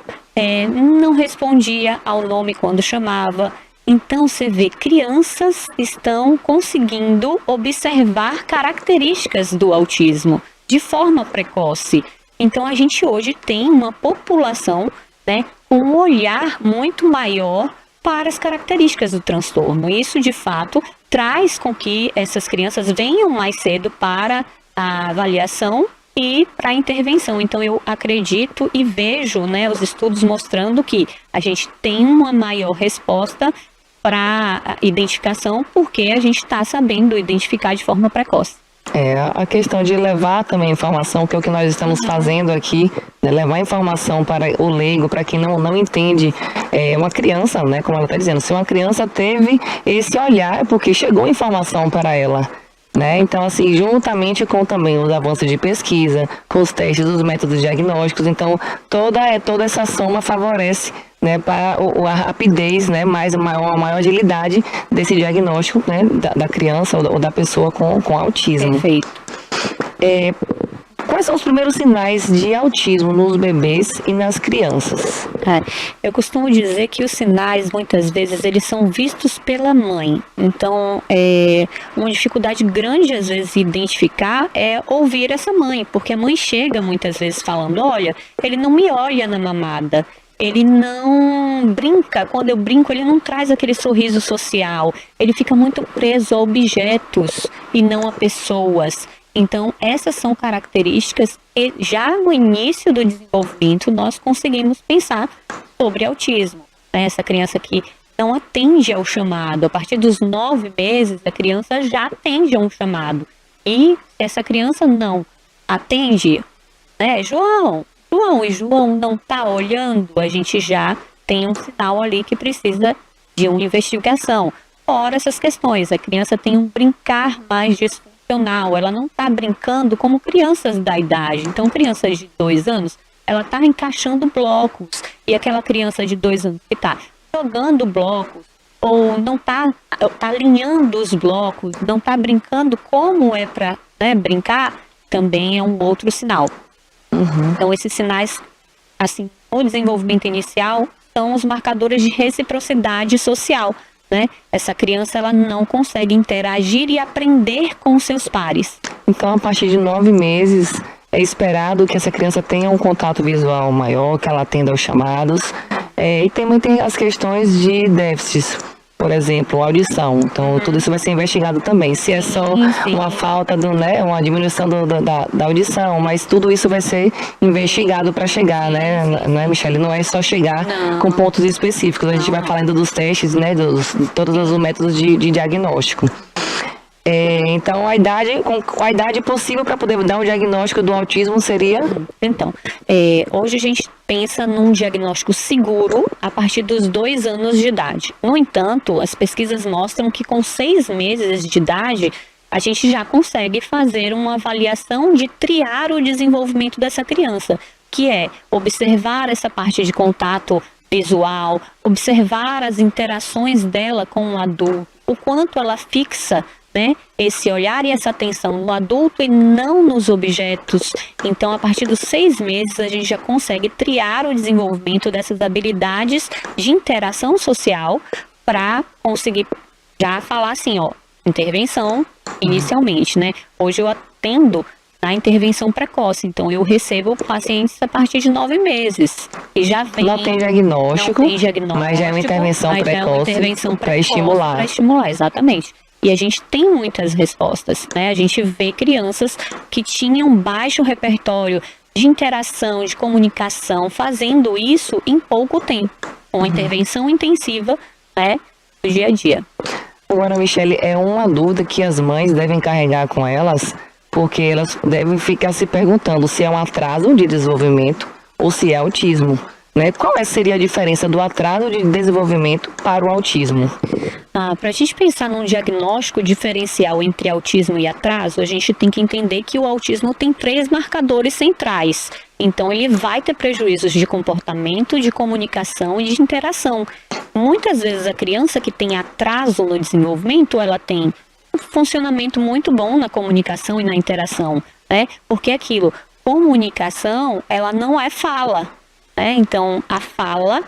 não respondia ao nome quando chamava. Então você vê, crianças estão conseguindo observar características do autismo de forma precoce. Então a gente hoje tem uma população, né, com um olhar muito maior para as características do transtorno. Isso, de fato, traz com que essas crianças venham mais cedo para a avaliação e para a intervenção. Então, eu acredito e vejo, né, os estudos mostrando que a gente tem uma maior resposta para a identificação porque a gente está sabendo identificar de forma precoce. A questão de levar também informação, que é o que nós estamos fazendo aqui, né, levar informação para o leigo, para quem não entende, uma criança, né, como ela está dizendo, se uma criança teve esse olhar, é porque chegou informação para ela, né? Então, assim, juntamente com também os avanços de pesquisa, com os testes dos métodos diagnósticos, então toda essa soma favorece, né, para a rapidez, né, uma maior agilidade desse diagnóstico, né, da criança ou da pessoa com autismo. Perfeito. Quais são os primeiros sinais de autismo nos bebês e nas crianças? Eu costumo dizer que os sinais, muitas vezes, eles são vistos pela mãe. Então, uma dificuldade grande, às vezes, de identificar é ouvir essa mãe, porque a mãe chega, muitas vezes, falando, olha, ele não me olha na mamada, ele não brinca, quando eu brinco, ele não traz aquele sorriso social, ele fica muito preso a objetos e não a pessoas. Então, essas são características que já no início do desenvolvimento nós conseguimos pensar sobre autismo. Essa criança que não atende ao chamado, a partir dos 9 meses a criança já atende a um chamado. E essa criança não atende, né? João, e João não está olhando, a gente já tem um sinal ali que precisa de uma investigação. Fora essas questões, a criança tem um brincar mais disfuncional, ela não está brincando como crianças da idade. Então, crianças de 2 anos, ela está encaixando blocos. E aquela criança de 2 anos que está jogando blocos, ou não está alinhando os blocos, não está brincando como é para, né, brincar, também é um outro sinal. Então, esses sinais, assim, no desenvolvimento inicial, são os marcadores de reciprocidade social, né? Essa criança, ela não consegue interagir e aprender com seus pares. Então, a partir de 9 meses, é esperado que essa criança tenha um contato visual maior, que ela atenda aos chamados. E também tem as questões de déficits, por exemplo, audição. Então, tudo isso vai ser investigado também. Se é só uma falta, uma diminuição da audição, mas tudo isso vai ser investigado para chegar, né, Michele? Não é só chegar com pontos específicos. A gente vai falando dos testes, né, de todos os métodos de diagnóstico. Então, a idade possível para poder dar o diagnóstico do autismo seria? Então, hoje a gente pensa num diagnóstico seguro a partir dos 2 anos de idade. No entanto, as pesquisas mostram que com 6 meses de idade, a gente já consegue fazer uma avaliação de triar o desenvolvimento dessa criança, que é observar essa parte de contato visual, observar as interações dela com o adulto, o quanto ela fixa, né, esse olhar e essa atenção no adulto e não nos objetos. Então, a partir dos 6 meses, a gente já consegue triar o desenvolvimento dessas habilidades de interação social para conseguir já falar assim, intervenção inicialmente, né? Hoje eu atendo na intervenção precoce, então eu recebo pacientes a partir de 9 meses e já vem. Não tem diagnóstico, mas já é uma intervenção precoce para estimular. Para estimular, exatamente. E a gente tem muitas respostas, né? A gente vê crianças que tinham baixo repertório de interação, de comunicação, fazendo isso em pouco tempo, com a intervenção intensiva, né, do dia a dia. Agora, Michele, é uma dúvida que as mães devem carregar com elas, porque elas devem ficar se perguntando se é um atraso de desenvolvimento ou se é autismo, né? Qual seria a diferença do atraso de desenvolvimento para o autismo? Para a gente pensar num diagnóstico diferencial entre autismo e atraso, a gente tem que entender que o autismo tem 3 marcadores centrais. Então, ele vai ter prejuízos de comportamento, de comunicação e de interação. Muitas vezes, a criança que tem atraso no desenvolvimento, ela tem um funcionamento muito bom na comunicação e na interação, né? Porque aquilo, comunicação, ela não é fala, né? Então, a fala,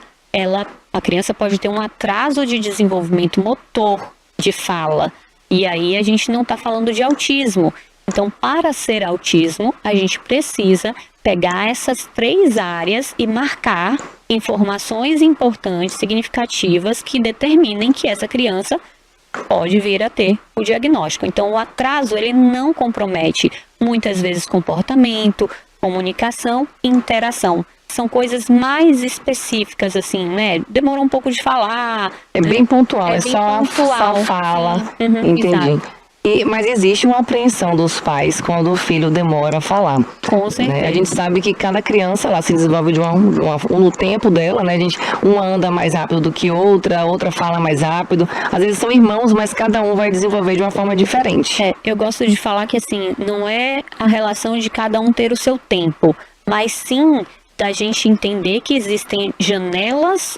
a criança pode ter um atraso de desenvolvimento motor de fala. E aí a gente não está falando de autismo. Então, para ser autismo, a gente precisa pegar essas 3 áreas e marcar informações importantes, significativas, que determinem que essa criança pode vir a ter o diagnóstico. Então, o atraso, ele não compromete, muitas vezes, comportamento, comunicação e interação. São coisas mais específicas, assim, né? Demora um pouco de falar. É bem pontual, é só fala. Entendi. Exato. Mas existe uma apreensão dos pais quando o filho demora a falar. Com certeza. Né? A gente sabe que cada criança lá se desenvolve no tempo dela, né? Uma anda mais rápido do que outra fala mais rápido. Às vezes são irmãos, mas cada um vai desenvolver de uma forma diferente. Eu gosto de falar que, assim, não é a relação de cada um ter o seu tempo, mas sim da gente entender que existem janelas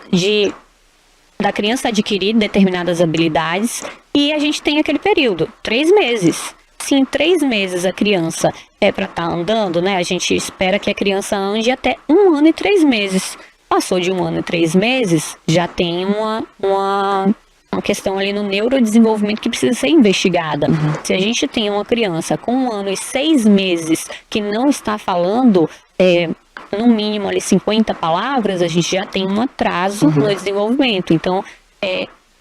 da criança adquirir determinadas habilidades e a gente tem aquele período, 3 meses. Se em 3 meses a criança é para estar andando, né? A gente espera que a criança ande até 1 ano e 3 meses. Passou de 1 ano e 3 meses, já tem uma questão ali no neurodesenvolvimento que precisa ser investigada. Se a gente tem uma criança com 1 ano e 6 meses que não está falando no mínimo ali 50 palavras, a gente já tem um atraso no desenvolvimento. Então,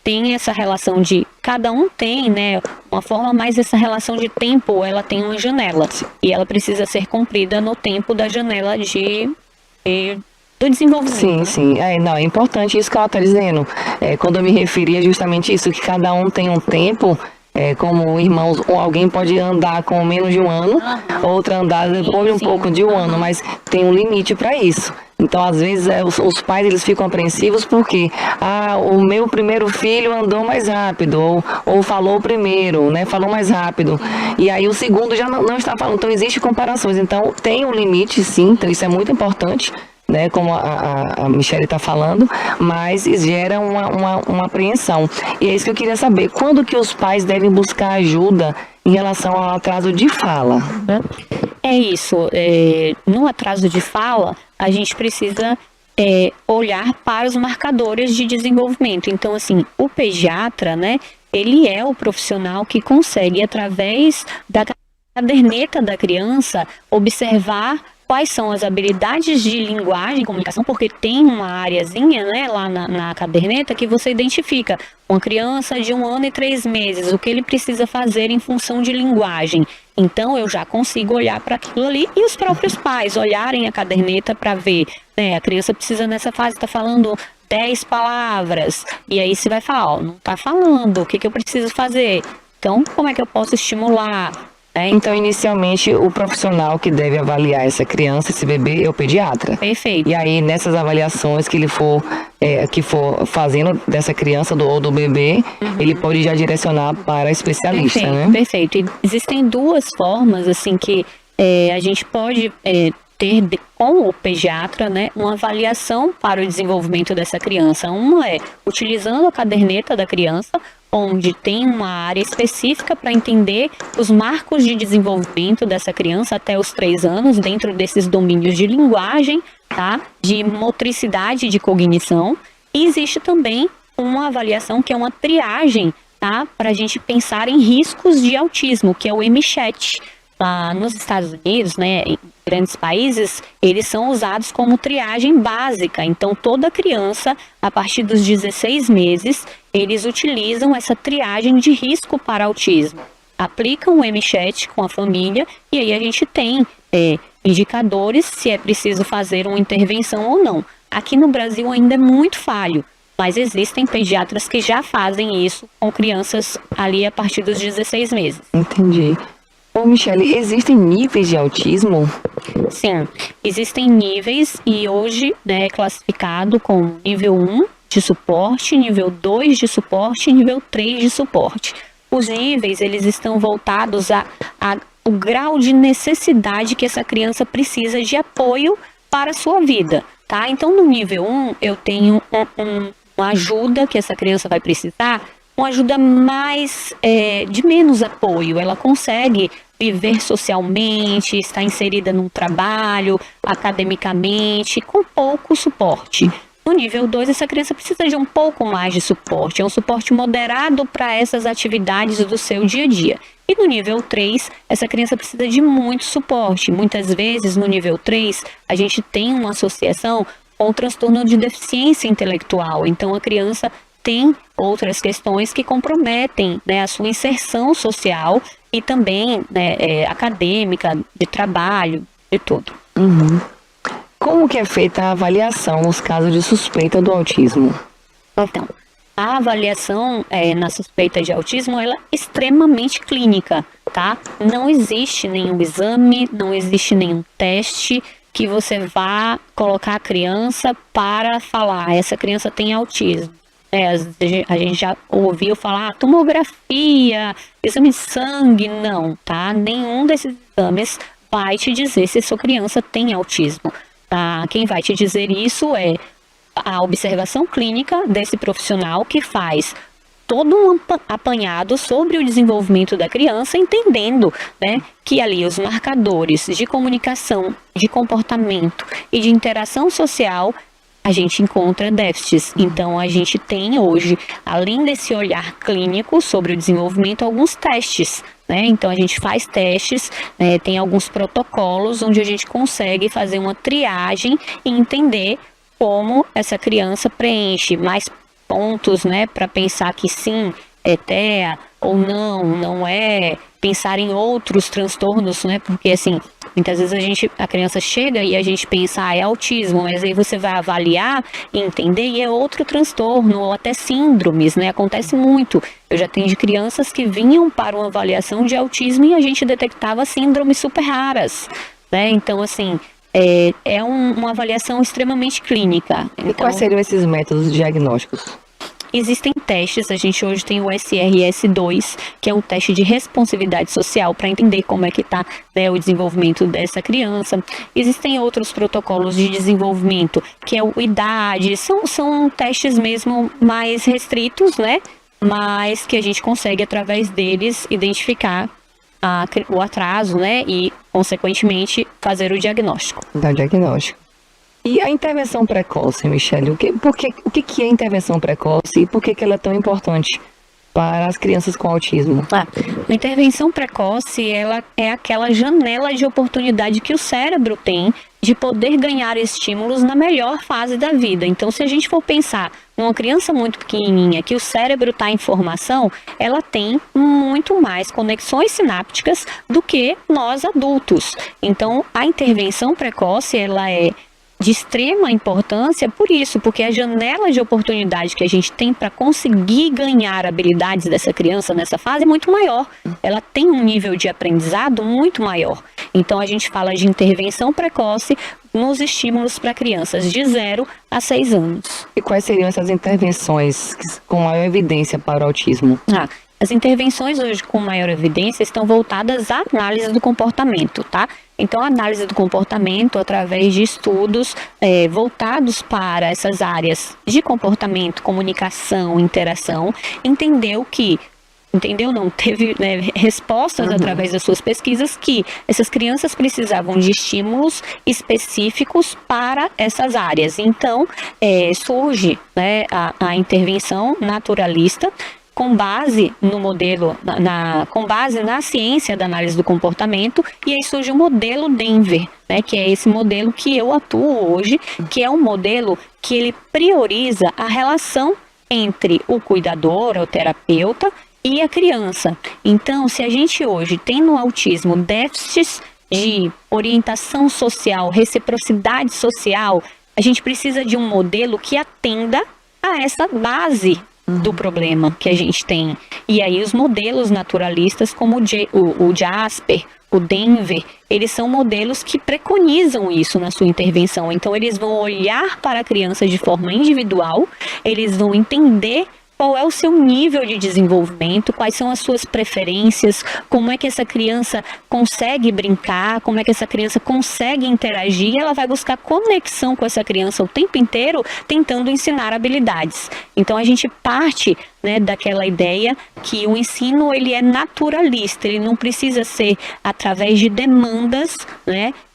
tem essa relação de cada um tem, né, uma forma, mais essa relação de tempo, ela tem uma janela e ela precisa ser cumprida no tempo da janela do desenvolvimento. Sim. Não, é importante isso que ela está dizendo. Quando eu me referia justamente isso, que cada um tem um tempo. Como irmãos, ou alguém pode andar com menos de 1 ano, outra andar depois de um pouco de 1 ano, mas tem um limite para isso. Então, às vezes, os pais eles ficam apreensivos porque o meu primeiro filho andou mais rápido, ou falou primeiro, né? Falou mais rápido. E aí o segundo já não está falando. Então, existem comparações. Então, tem um limite, sim, então isso é muito importante. Né, como a Michele está falando, mas gera uma apreensão. E é isso que eu queria saber. Quando que os pais devem buscar ajuda em relação ao atraso de fala? É isso. No atraso de fala, a gente precisa olhar para os marcadores de desenvolvimento. Então, assim, o pediatra, né, ele é o profissional que consegue, através da caderneta da criança, observar quais são as habilidades de linguagem e comunicação, porque tem uma areazinha, né, lá na caderneta que você identifica uma criança de 1 ano e 3 meses, o que ele precisa fazer em função de linguagem. Então, eu já consigo olhar para aquilo ali e os próprios pais olharem a caderneta para ver, né, a criança precisa nessa fase estar falando 10 palavras, e aí você vai falar, ó, não está falando, o que eu preciso fazer? Então, como é que eu posso estimular? Então, inicialmente, o profissional que deve avaliar essa criança, esse bebê, é o pediatra. Perfeito. E aí, nessas avaliações que ele for fazendo dessa criança ou do bebê, ele pode já direcionar para especialista, perfeito, né? Perfeito. E existem 2 formas, assim, que a gente pode ter com o pediatra, né, uma avaliação para o desenvolvimento dessa criança. Uma é utilizando a caderneta da criança, onde tem uma área específica para entender os marcos de desenvolvimento dessa criança até os 3 anos, dentro desses domínios de linguagem, tá? De motricidade e de cognição. E existe também uma avaliação que é uma triagem, tá? Para a gente pensar em riscos de autismo, que é o MCHAT. Lá nos Estados Unidos, né, em grandes países, eles são usados como triagem básica. Então, toda criança, a partir dos 16 meses, eles utilizam essa triagem de risco para autismo. Aplicam o MCHAT com a família e aí a gente tem indicadores se é preciso fazer uma intervenção ou não. Aqui no Brasil ainda é muito falho, mas existem pediatras que já fazem isso com crianças ali a partir dos 16 meses. Entendi. Ô, Michele, existem níveis de autismo? Sim, existem níveis e hoje, né, é classificado com nível 1 de suporte, nível 2 de suporte e nível 3 de suporte. Os níveis, eles estão voltados ao grau de necessidade que essa criança precisa de apoio para a sua vida, tá? Então, no nível 1, eu tenho uma ajuda que essa criança vai precisar, uma ajuda mais de menos apoio. Ela consegue viver socialmente, estar inserida num trabalho, academicamente, com pouco suporte. No nível 2, essa criança precisa de um pouco mais de suporte, é um suporte moderado para essas atividades do seu dia a dia. E no nível 3, essa criança precisa de muito suporte. Muitas vezes, no nível 3, a gente tem uma associação com o transtorno de deficiência intelectual. Então, a criança tem outras questões que comprometem, né, a sua inserção social e também, né, acadêmica, de trabalho, de tudo. Uhum. Como que é feita a avaliação nos casos de suspeita do autismo? Então, a avaliação na suspeita de autismo, ela é extremamente clínica, tá? Não existe nenhum exame, não existe nenhum teste que você vá colocar a criança para falar, essa criança tem autismo. A gente já ouviu falar tomografia, exame de sangue, não, tá? Nenhum desses exames vai te dizer se a sua criança tem autismo, tá? Quem vai te dizer isso é a observação clínica desse profissional que faz todo um apanhado sobre o desenvolvimento da criança, entendendo, né, que ali os marcadores de comunicação, de comportamento e de interação social a gente encontra déficits. Então, a gente tem hoje, além desse olhar clínico sobre o desenvolvimento, alguns testes, né? Então, a gente faz testes, né? Tem alguns protocolos onde a gente consegue fazer uma triagem e entender como essa criança preenche mais pontos, né? Para pensar que sim, é TEA ou não é, pensar em outros transtornos, né? Porque assim, muitas vezes a criança chega e a gente pensa, é autismo, mas aí você vai avaliar e entender e é outro transtorno, ou até síndromes, né? Acontece muito. Eu já tenho de crianças que vinham para uma avaliação de autismo e a gente detectava síndromes super raras, né? Então, assim, é uma avaliação extremamente clínica. E então, quais seriam esses métodos diagnósticos? Existem testes, a gente hoje tem o SRS-2, que é um teste de responsividade social para entender como é que está, né, o desenvolvimento dessa criança. Existem outros protocolos de desenvolvimento, que é o IDAD, são testes mesmo mais restritos, né, mas que a gente consegue através deles identificar o atraso, né, e consequentemente fazer o diagnóstico. Dar diagnóstico. E a intervenção precoce, Michele, o que é intervenção precoce e por que ela é tão importante para as crianças com autismo? A intervenção precoce, ela é aquela janela de oportunidade que o cérebro tem de poder ganhar estímulos na melhor fase da vida. Então, se a gente for pensar numa criança muito pequenininha, que o cérebro está em formação, ela tem muito mais conexões sinápticas do que nós adultos. Então, a intervenção precoce, ela é de extrema importância por isso, porque a janela de oportunidade que a gente tem para conseguir ganhar habilidades dessa criança nessa fase é muito maior. Ela tem um nível de aprendizado muito maior. Então a gente fala de intervenção precoce nos estímulos para crianças de 0 a 6 anos. E quais seriam essas intervenções com maior evidência para o autismo? As intervenções hoje com maior evidência estão voltadas à análise do comportamento, tá? Então, a análise do comportamento, através de estudos voltados para essas áreas de comportamento, comunicação, interação, teve respostas através das suas pesquisas que essas crianças precisavam de estímulos específicos para essas áreas. Então, surge a intervenção naturalista, com base no modelo, com base na ciência da análise do comportamento, e aí surge o modelo Denver, que é esse modelo que eu atuo hoje, que é um modelo que ele prioriza a relação entre o cuidador, o terapeuta, e a criança. Então, se a gente hoje tem no autismo déficits de orientação social, reciprocidade social, a gente precisa de um modelo que atenda a essa base do problema que a gente tem. E aí os modelos naturalistas como o Jasper, o Denver, eles são modelos que preconizam isso na sua intervenção. Então eles vão olhar para a criança de forma individual, eles vão entender qual é o seu nível de desenvolvimento, quais são as suas preferências, como é que essa criança consegue brincar, como é que essa criança consegue interagir, ela vai buscar conexão com essa criança o tempo inteiro, tentando ensinar habilidades. Então a gente parte daquela ideia que o ensino ele é naturalista, ele não precisa ser através de demandas,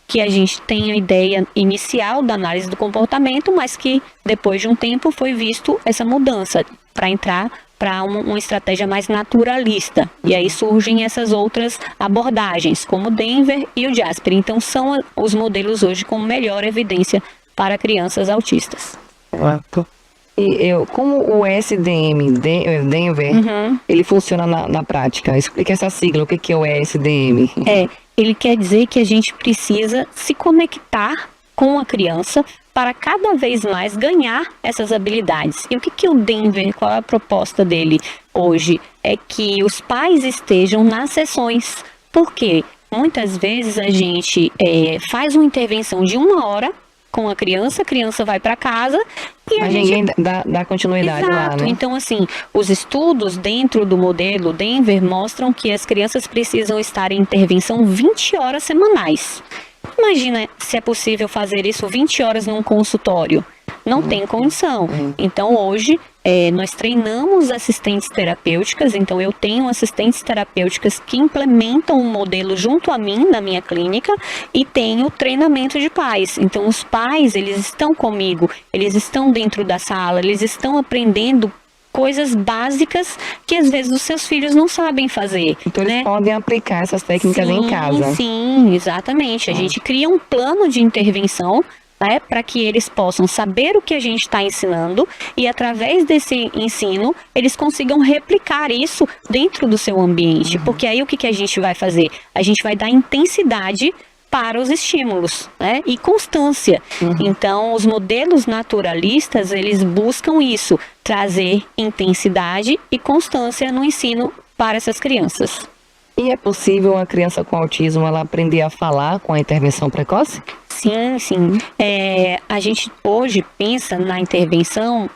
que a gente tem a ideia inicial da análise do comportamento, mas que depois de um tempo foi visto essa mudança para entrar para uma estratégia mais naturalista. E aí surgem essas outras abordagens, como o Denver e o Jasper. Então são os modelos hoje com melhor evidência para crianças autistas. E como o SDM, Denver, ele funciona na prática? Explica essa sigla, o que é o SDM? Ele quer dizer que a gente precisa se conectar com a criança para cada vez mais ganhar essas habilidades. E o que o Denver, qual é a proposta dele hoje? É que os pais estejam nas sessões. Por quê? Muitas vezes a gente faz uma intervenção de 1 hora com a criança vai para casa e mas ninguém dá continuidade. Exato. Lá, né? Então, assim, os estudos dentro do modelo Denver mostram que as crianças precisam estar em intervenção 20 horas semanais. Imagina se é possível fazer isso 20 horas num consultório. Não tem condição. Então, hoje, nós treinamos assistentes terapêuticas. Então, eu tenho assistentes terapêuticas que implementam um modelo junto a mim, na minha clínica, e tenho treinamento de pais. Então, os pais, eles estão comigo, eles estão dentro da sala, eles estão aprendendo coisas básicas que às vezes os seus filhos não sabem fazer. Então eles podem aplicar essas técnicas em casa. Sim, exatamente. A gente cria um plano de intervenção para que eles possam saber o que a gente está ensinando e através desse ensino eles consigam replicar isso dentro do seu ambiente. Porque aí o que a gente vai fazer? A gente vai dar intensidade para os estímulos, e constância. Então, os modelos naturalistas, eles buscam isso, trazer intensidade e constância no ensino para essas crianças. E é possível uma criança com autismo ela aprender a falar com a intervenção precoce? Sim. A gente hoje pensa na intervenção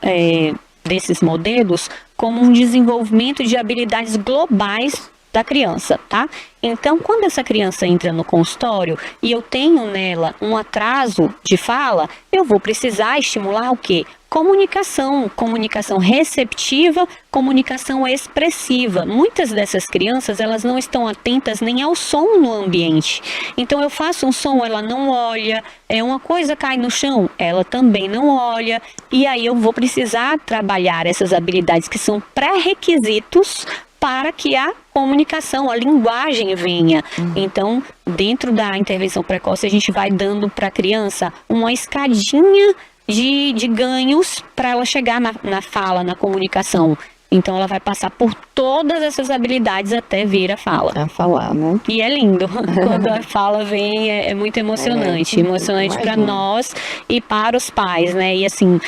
desses modelos como um desenvolvimento de habilidades globais da criança, tá? Então, quando essa criança entra no consultório e eu tenho nela um atraso de fala, eu vou precisar estimular o quê? Comunicação receptiva, comunicação expressiva. Muitas dessas crianças, elas não estão atentas nem ao som no ambiente. Então, eu faço um som, ela não olha, uma coisa cai no chão, ela também não olha, e aí eu vou precisar trabalhar essas habilidades que são pré-requisitos para que a comunicação, a linguagem venha. Então, dentro da intervenção precoce, a gente vai dando para a criança uma escadinha de ganhos para ela chegar na fala, na comunicação. Então, ela vai passar por todas essas habilidades até vir a fala. A falar, né? E é lindo. Quando a fala vem, é muito emocionante. Emocionante para nós e para os pais, né? E assim,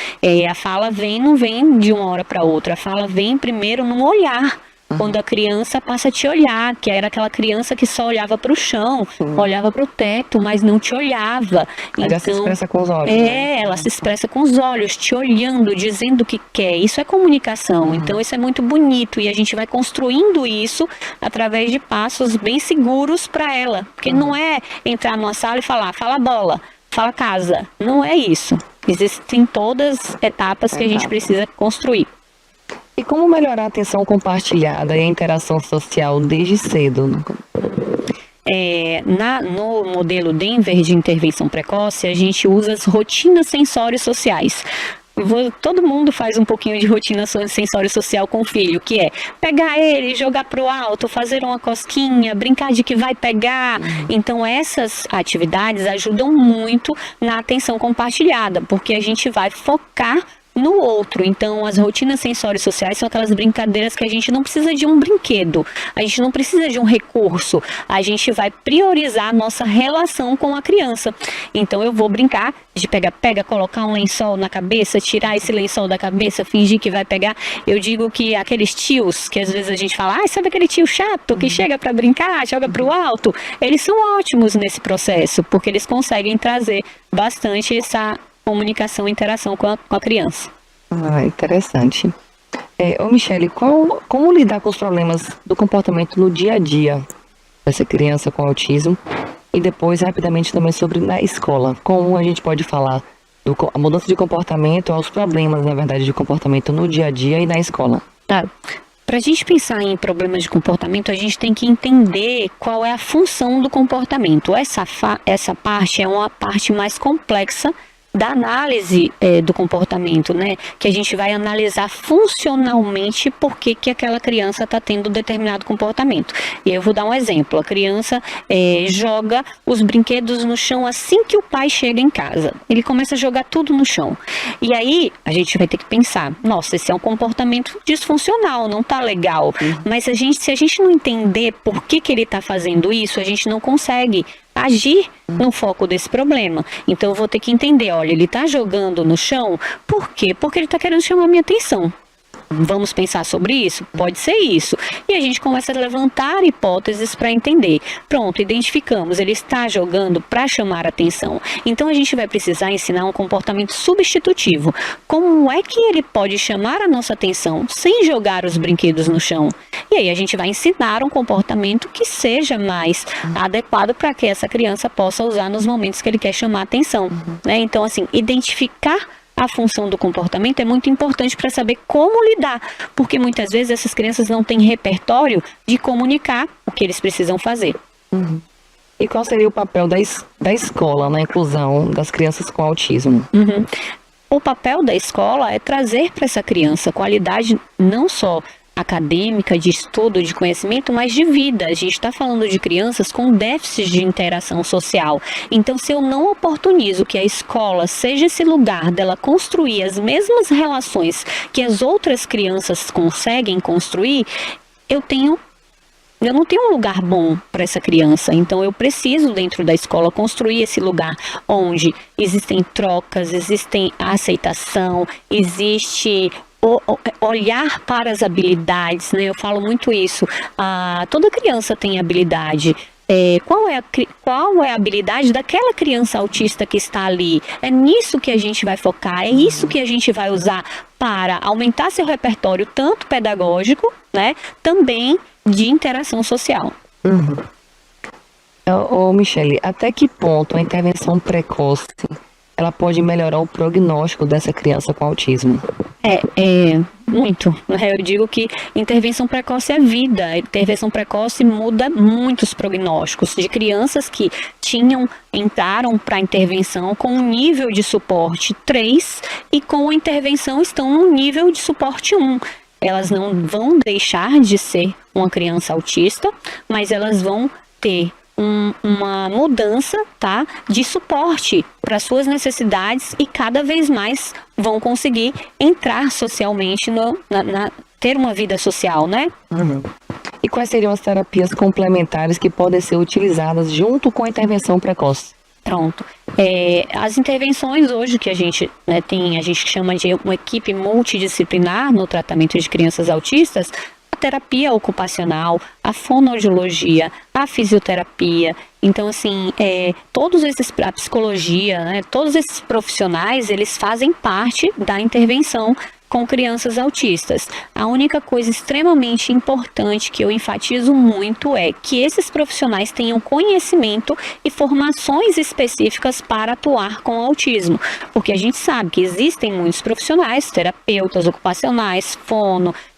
a fala não vem de uma hora para outra. A fala vem primeiro num olhar. Quando a criança passa a te olhar, que era aquela criança que só olhava para o chão, olhava para o teto, mas não te olhava. Ela se expressa com os olhos. Ela se expressa com os olhos, te olhando, dizendo o que quer. Isso é comunicação. Então isso é muito bonito e a gente vai construindo isso através de passos bem seguros para ela. Porque não é entrar numa sala e falar, fala bola, fala casa. Não é isso. Existem todas as etapas que a gente precisa construir. E como melhorar a atenção compartilhada e a interação social desde cedo? No modelo Denver de intervenção precoce, a gente usa as rotinas sensório-sociais. Todo mundo faz um pouquinho de rotina sensório-social com o filho, que é pegar ele, jogar pro alto, fazer uma cosquinha, brincar de que vai pegar. Então essas atividades ajudam muito na atenção compartilhada, porque a gente vai focar no outro. Então as rotinas sensório-sociais são aquelas brincadeiras que a gente não precisa de um brinquedo, a gente não precisa de um recurso, a gente vai priorizar a nossa relação com a criança. Então eu vou brincar de pega, colocar um lençol na cabeça, tirar esse lençol da cabeça, fingir que vai pegar. Eu digo que aqueles tios que às vezes a gente fala, sabe aquele tio chato que chega para brincar, joga pro alto, eles são ótimos nesse processo, porque eles conseguem trazer bastante essa comunicação e interação com a criança. Interessante. Michele, como lidar com os problemas do comportamento no dia a dia dessa criança com autismo? E depois, rapidamente, também sobre na escola. Como a gente pode falar a mudança de comportamento aos problemas, na verdade, de comportamento no dia a dia e na escola? Tá. Para a gente pensar em problemas de comportamento, a gente tem que entender qual é a função do comportamento. Essa parte é uma parte mais complexa da análise do comportamento, né? Que a gente vai analisar funcionalmente por que aquela criança está tendo determinado comportamento. E eu vou dar um exemplo. A criança joga os brinquedos no chão assim que o pai chega em casa. Ele começa a jogar tudo no chão. E aí a gente vai ter que pensar, nossa, esse é um comportamento disfuncional, não tá legal. Mas se a gente não entender por que ele está fazendo isso, a gente não consegue agir no foco desse problema. Então eu vou ter que entender, olha, ele está jogando no chão, por quê? Porque ele está querendo chamar minha atenção. Vamos pensar sobre isso? Pode ser isso. E a gente começa a levantar hipóteses para entender. Pronto, identificamos, ele está jogando para chamar atenção. Então a gente vai precisar ensinar um comportamento substitutivo. Como é que ele pode chamar a nossa atenção sem jogar os brinquedos no chão? E aí a gente vai ensinar um comportamento que seja mais adequado para que essa criança possa usar nos momentos que ele quer chamar atenção, né? Então, assim, identificar a função do comportamento é muito importante para saber como lidar, porque muitas vezes essas crianças não têm repertório de comunicar o que eles precisam fazer. E qual seria o papel da escola na inclusão das crianças com autismo? O papel da escola é trazer para essa criança qualidade não só acadêmica, de estudo, de conhecimento, mas de vida. A gente está falando de crianças com déficit de interação social. Então, se eu não oportunizo que a escola seja esse lugar dela construir as mesmas relações que as outras crianças conseguem construir, eu não tenho um lugar bom para essa criança. Então eu preciso, dentro da escola, construir esse lugar onde existem trocas, existem aceitação, existe olhar para as habilidades, né? Eu falo muito isso. Toda criança tem habilidade. Qual é a habilidade daquela criança autista que está ali? É nisso que a gente vai focar, é isso que a gente vai usar para aumentar seu repertório, tanto pedagógico, né? Também de interação social. Michele, até que ponto a intervenção precoce ela pode melhorar o prognóstico dessa criança com autismo? Muito. Eu digo que intervenção precoce é vida. A intervenção precoce muda muitos prognósticos de crianças que entraram para a intervenção com um nível de suporte 3 e com a intervenção estão no nível de suporte 1. elas não vão deixar de ser uma criança autista, mas elas vão ter uma mudança, tá, de suporte para suas necessidades e cada vez mais vão conseguir entrar socialmente, ter uma vida social, né? E quais seriam as terapias complementares que podem ser utilizadas junto com a intervenção precoce? Pronto. As intervenções hoje que a gente tem, a gente chama de uma equipe multidisciplinar no tratamento de crianças autistas, a terapia ocupacional, a fonoaudiologia, a fisioterapia. Então, assim, a psicologia, né, todos esses profissionais, eles fazem parte da intervenção com crianças autistas. A única coisa extremamente importante que eu enfatizo muito é que esses profissionais tenham conhecimento e formações específicas para atuar com autismo, porque a gente sabe que existem muitos profissionais, terapeutas ocupacionais,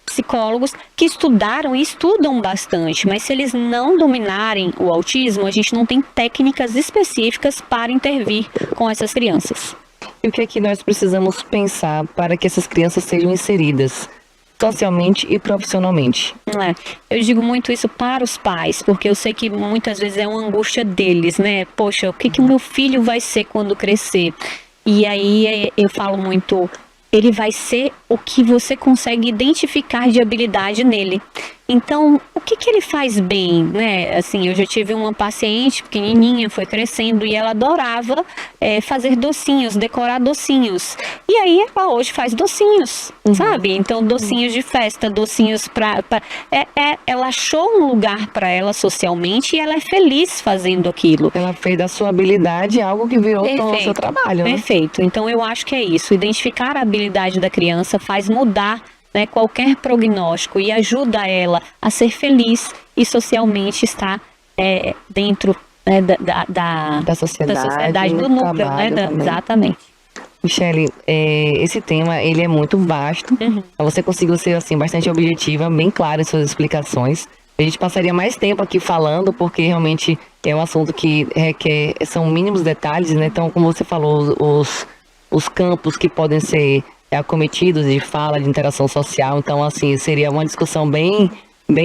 psicólogos, que estudaram e estudam bastante, mas se eles não dominarem o autismo, a gente não tem técnicas específicas para intervir com essas crianças. E o que é que nós precisamos pensar para que essas crianças sejam inseridas socialmente e profissionalmente? Eu digo muito isso para os pais, porque eu sei que muitas vezes é uma angústia deles, né? Poxa, o que o meu filho vai ser quando crescer? E aí eu falo muito, ele vai ser o que você consegue identificar de habilidade nele. Então, o que ele faz bem, né? Assim, eu já tive uma paciente pequenininha, foi crescendo e ela adorava fazer docinhos, decorar docinhos. E aí, ela hoje faz docinhos, sabe? Então, docinhos de festa, docinhos ela achou um lugar para ela socialmente e ela é feliz fazendo aquilo. Ela fez da sua habilidade algo que virou o seu trabalho, né? Perfeito. Então, eu acho que é isso. Identificar a habilidade da criança faz mudar, né, qualquer prognóstico e ajuda ela a ser feliz e socialmente estar dentro, né, da sociedade, do núcleo, né, exatamente. Michele, esse tema ele é muito vasto. Você conseguiu ser assim bastante objetiva, bem clara em suas explicações. A gente passaria mais tempo aqui falando, porque realmente é um assunto que requer, são mínimos detalhes, né? Então, como você falou, os campos que podem ser acometidos de fala, de interação social. Então, assim, seria uma discussão bem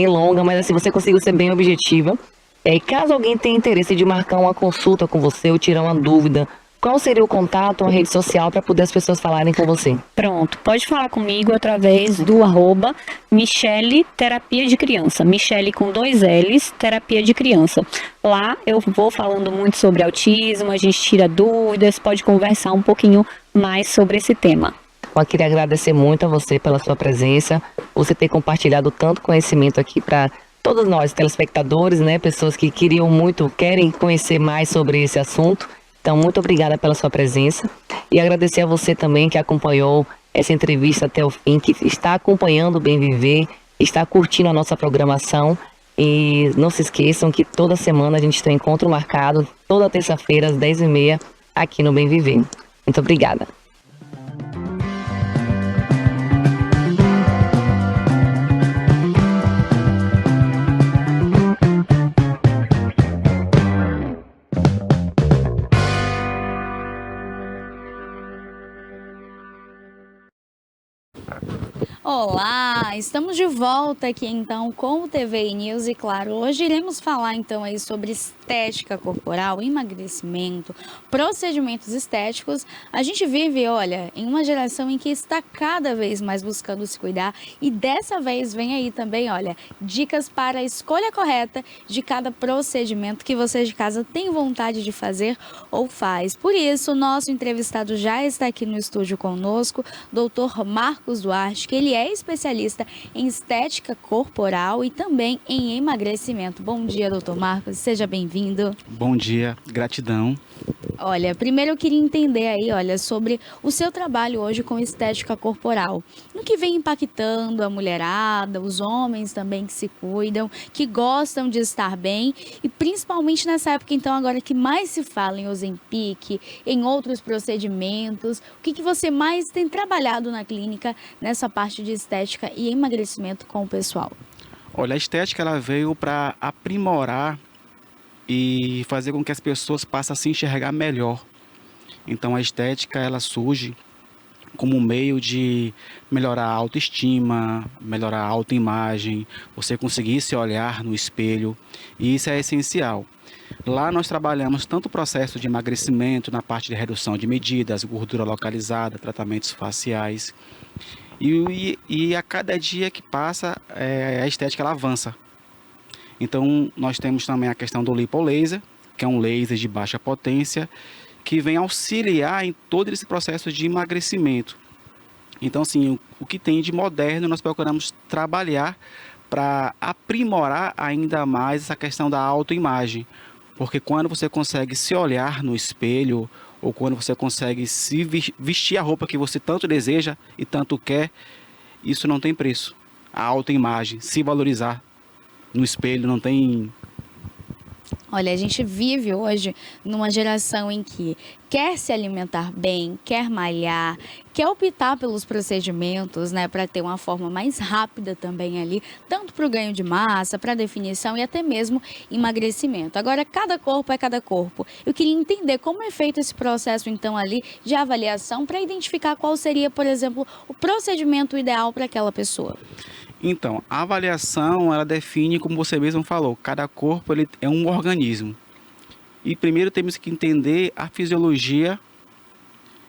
longa, mas assim, você conseguiu ser bem objetiva. E caso alguém tenha interesse de marcar uma consulta com você ou tirar uma dúvida, qual seria o contato, uma rede social para poder as pessoas falarem com você? Pronto, pode falar comigo através do @Michele Terapia de Criança. Michele com 2 L's, Terapia de Criança. Lá eu vou falando muito sobre autismo, a gente tira dúvidas, pode conversar um pouquinho mais sobre esse tema. Eu queria agradecer muito a você pela sua presença, você ter compartilhado tanto conhecimento aqui para todos nós, telespectadores, né? Pessoas que querem conhecer mais sobre esse assunto. Então, muito obrigada pela sua presença. E agradecer a você também que acompanhou essa entrevista até o fim, que está acompanhando o Bem Viver, está curtindo a nossa programação. E não se esqueçam que toda semana a gente tem um encontro marcado, toda terça-feira às 10h30, aqui no Bem Viver. Muito obrigada. Olá, estamos de volta aqui então com o TV News e claro, hoje iremos falar então aí sobre estética corporal, emagrecimento, procedimentos estéticos. A gente vive, olha, em uma geração em que está cada vez mais buscando se cuidar e dessa vez vem aí também, olha, dicas para a escolha correta de cada procedimento que você de casa tem vontade de fazer ou faz. Por isso, o nosso entrevistado já está aqui no estúdio conosco, Dr. Marcos Duarte, que ele é especialista em estética corporal e também em emagrecimento. Bom dia, doutor Marcos, seja bem-vindo. Bom dia, gratidão. Olha, primeiro eu queria entender aí, olha, sobre o seu trabalho hoje com estética corporal. No que vem impactando a mulherada, os homens também que se cuidam, que gostam de estar bem e principalmente nessa época então agora que mais se fala em Ozempic, em outros procedimentos. O que você mais tem trabalhado na clínica nessa parte de estética e emagrecimento com o pessoal? Olha, a estética ela veio para aprimorar e fazer com que as pessoas passem a se enxergar melhor. Então a estética ela surge como um meio de melhorar a autoestima, melhorar a autoimagem, você conseguir se olhar no espelho, e isso é essencial. Lá nós trabalhamos tanto o processo de emagrecimento, na parte de redução de medidas, gordura localizada, tratamentos faciais, e a cada dia que passa, a estética ela avança. Então nós temos também a questão do lipolaser, que é um laser de baixa potência, que vem auxiliar em todo esse processo de emagrecimento. Então, assim, o que tem de moderno nós procuramos trabalhar para aprimorar ainda mais essa questão da autoimagem. Porque quando você consegue se olhar no espelho, ou quando você consegue se vestir a roupa que você tanto deseja e tanto quer, isso não tem preço. A autoimagem, se valorizar no espelho, não tem... Olha, a gente vive hoje numa geração em que quer se alimentar bem, quer malhar, quer optar pelos procedimentos, né, para ter uma forma mais rápida também ali, tanto para o ganho de massa, para definição e até mesmo emagrecimento. Agora, cada corpo é cada corpo. Eu queria entender como é feito esse processo, então, ali de avaliação para identificar qual seria, por exemplo, o procedimento ideal para aquela pessoa. Então, a avaliação, ela define, como você mesmo falou, cada corpo ele é um organismo. E primeiro temos que entender a fisiologia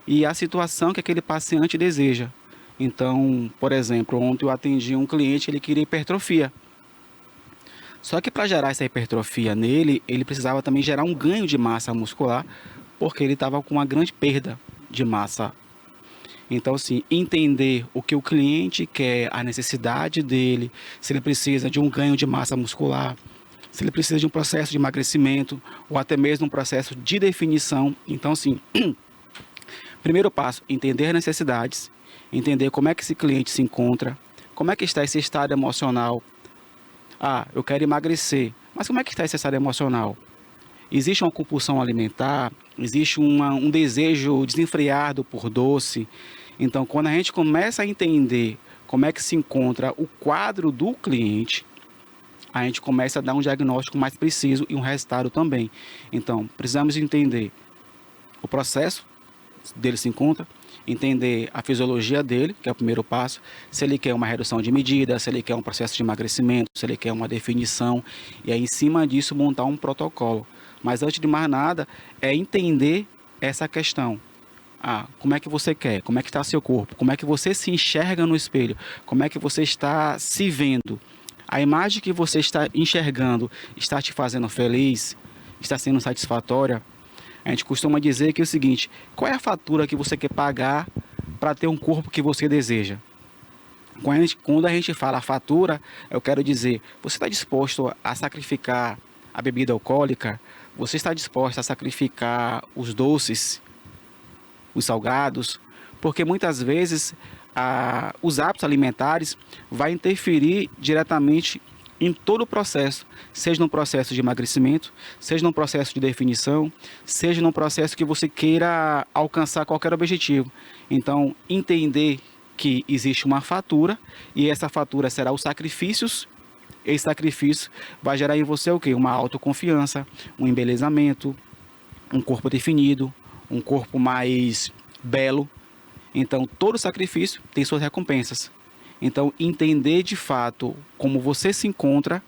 e a situação que aquele paciente deseja. Então, por exemplo, ontem eu atendi um cliente, ele queria hipertrofia. Só que para gerar essa hipertrofia nele, ele precisava também gerar um ganho de massa muscular, porque ele estava com uma grande perda de massa. Então, assim, entender o que o cliente quer, a necessidade dele, se ele precisa de um ganho de massa muscular, se ele precisa de um processo de emagrecimento, ou até mesmo um processo de definição. Então, assim, primeiro passo, entender as necessidades, entender como é que esse cliente se encontra, como é que está esse estado emocional. Ah, eu quero emagrecer, mas como é que está esse estado emocional? Existe uma compulsão alimentar, existe um desejo desenfreado por doce. Então, quando a gente começa a entender como é que se encontra o quadro do cliente, a gente começa a dar um diagnóstico mais preciso e um resultado também. Então, precisamos entender o processo dele se encontra, entender a fisiologia dele, que é o primeiro passo, se ele quer uma redução de medida, se ele quer um processo de emagrecimento, se ele quer uma definição, e aí em cima disso montar um protocolo. Mas antes de mais nada, é entender essa questão. Ah, como é que você quer? Como é que está seu corpo? Como é que você se enxerga no espelho? Como é que você está se vendo? A imagem que você está enxergando está te fazendo feliz? Está sendo satisfatória? A gente costuma dizer que é o seguinte, qual é a fatura que você quer pagar para ter um corpo que você deseja? Quando a gente fala fatura, eu quero dizer, você está disposto a sacrificar a bebida alcoólica? Você está disposto a sacrificar os doces, os salgados? Porque muitas vezes os hábitos alimentares vão interferir diretamente em todo o processo, seja no processo de emagrecimento, seja no processo de definição, seja no processo que você queira alcançar qualquer objetivo. Então, entender que existe uma fatura e essa fatura será os sacrifícios. Esse sacrifício vai gerar em você o quê? Uma autoconfiança, um embelezamento, um corpo definido, um corpo mais belo. Então, todo sacrifício tem suas recompensas. Então, entender de fato como você se encontra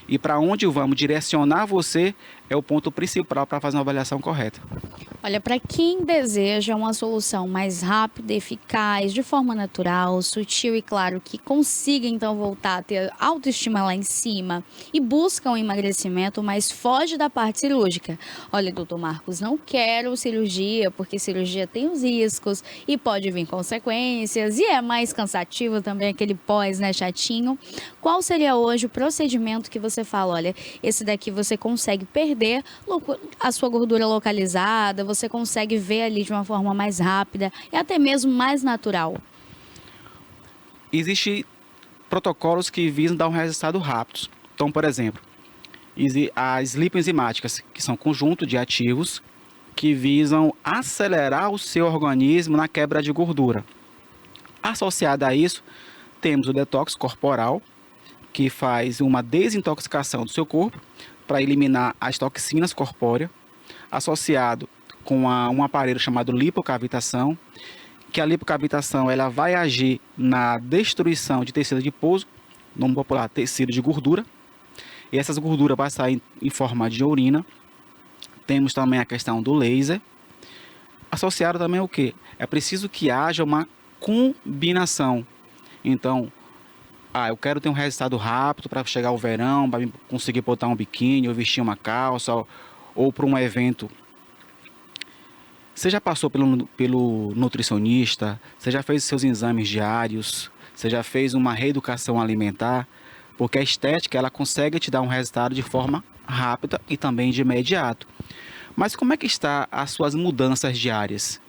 e para onde vamos direcionar você é o ponto principal para fazer uma avaliação correta. Olha, para quem deseja uma solução mais rápida, eficaz, de forma natural, sutil e claro, que consiga então voltar a ter autoestima lá em cima e busca um emagrecimento, mas foge da parte cirúrgica. Olha, doutor Marcos, não quero cirurgia, porque cirurgia tem os riscos e pode vir consequências e é mais cansativo também aquele pós, né, chatinho. Qual seria hoje o procedimento que você fala, olha, esse daqui você consegue perder a sua gordura localizada, você consegue ver ali de uma forma mais rápida e até mesmo mais natural? Existem protocolos que visam dar um resultado rápido. Então, por exemplo, as lipoenzimáticas, que são conjunto de ativos que visam acelerar o seu organismo na quebra de gordura. Associado a isso, temos o detox corporal, que faz uma desintoxicação do seu corpo para eliminar as toxinas corpóreas, associado com um aparelho chamado lipocavitação, que a lipocavitação ela vai agir na destruição de tecido adiposo, nome popular, tecido de gordura, e essas gorduras vão sair em forma de urina. Temos também a questão do laser. Associado também o quê? É preciso que haja uma combinação. Então, eu quero ter um resultado rápido para chegar ao verão, para conseguir botar um biquíni ou vestir uma calça, ou para um evento. Você já passou pelo nutricionista? Você já fez seus exames diários? Você já fez uma reeducação alimentar? Porque a estética ela consegue te dar um resultado de forma rápida e também de imediato. Mas como é que está as suas mudanças diárias?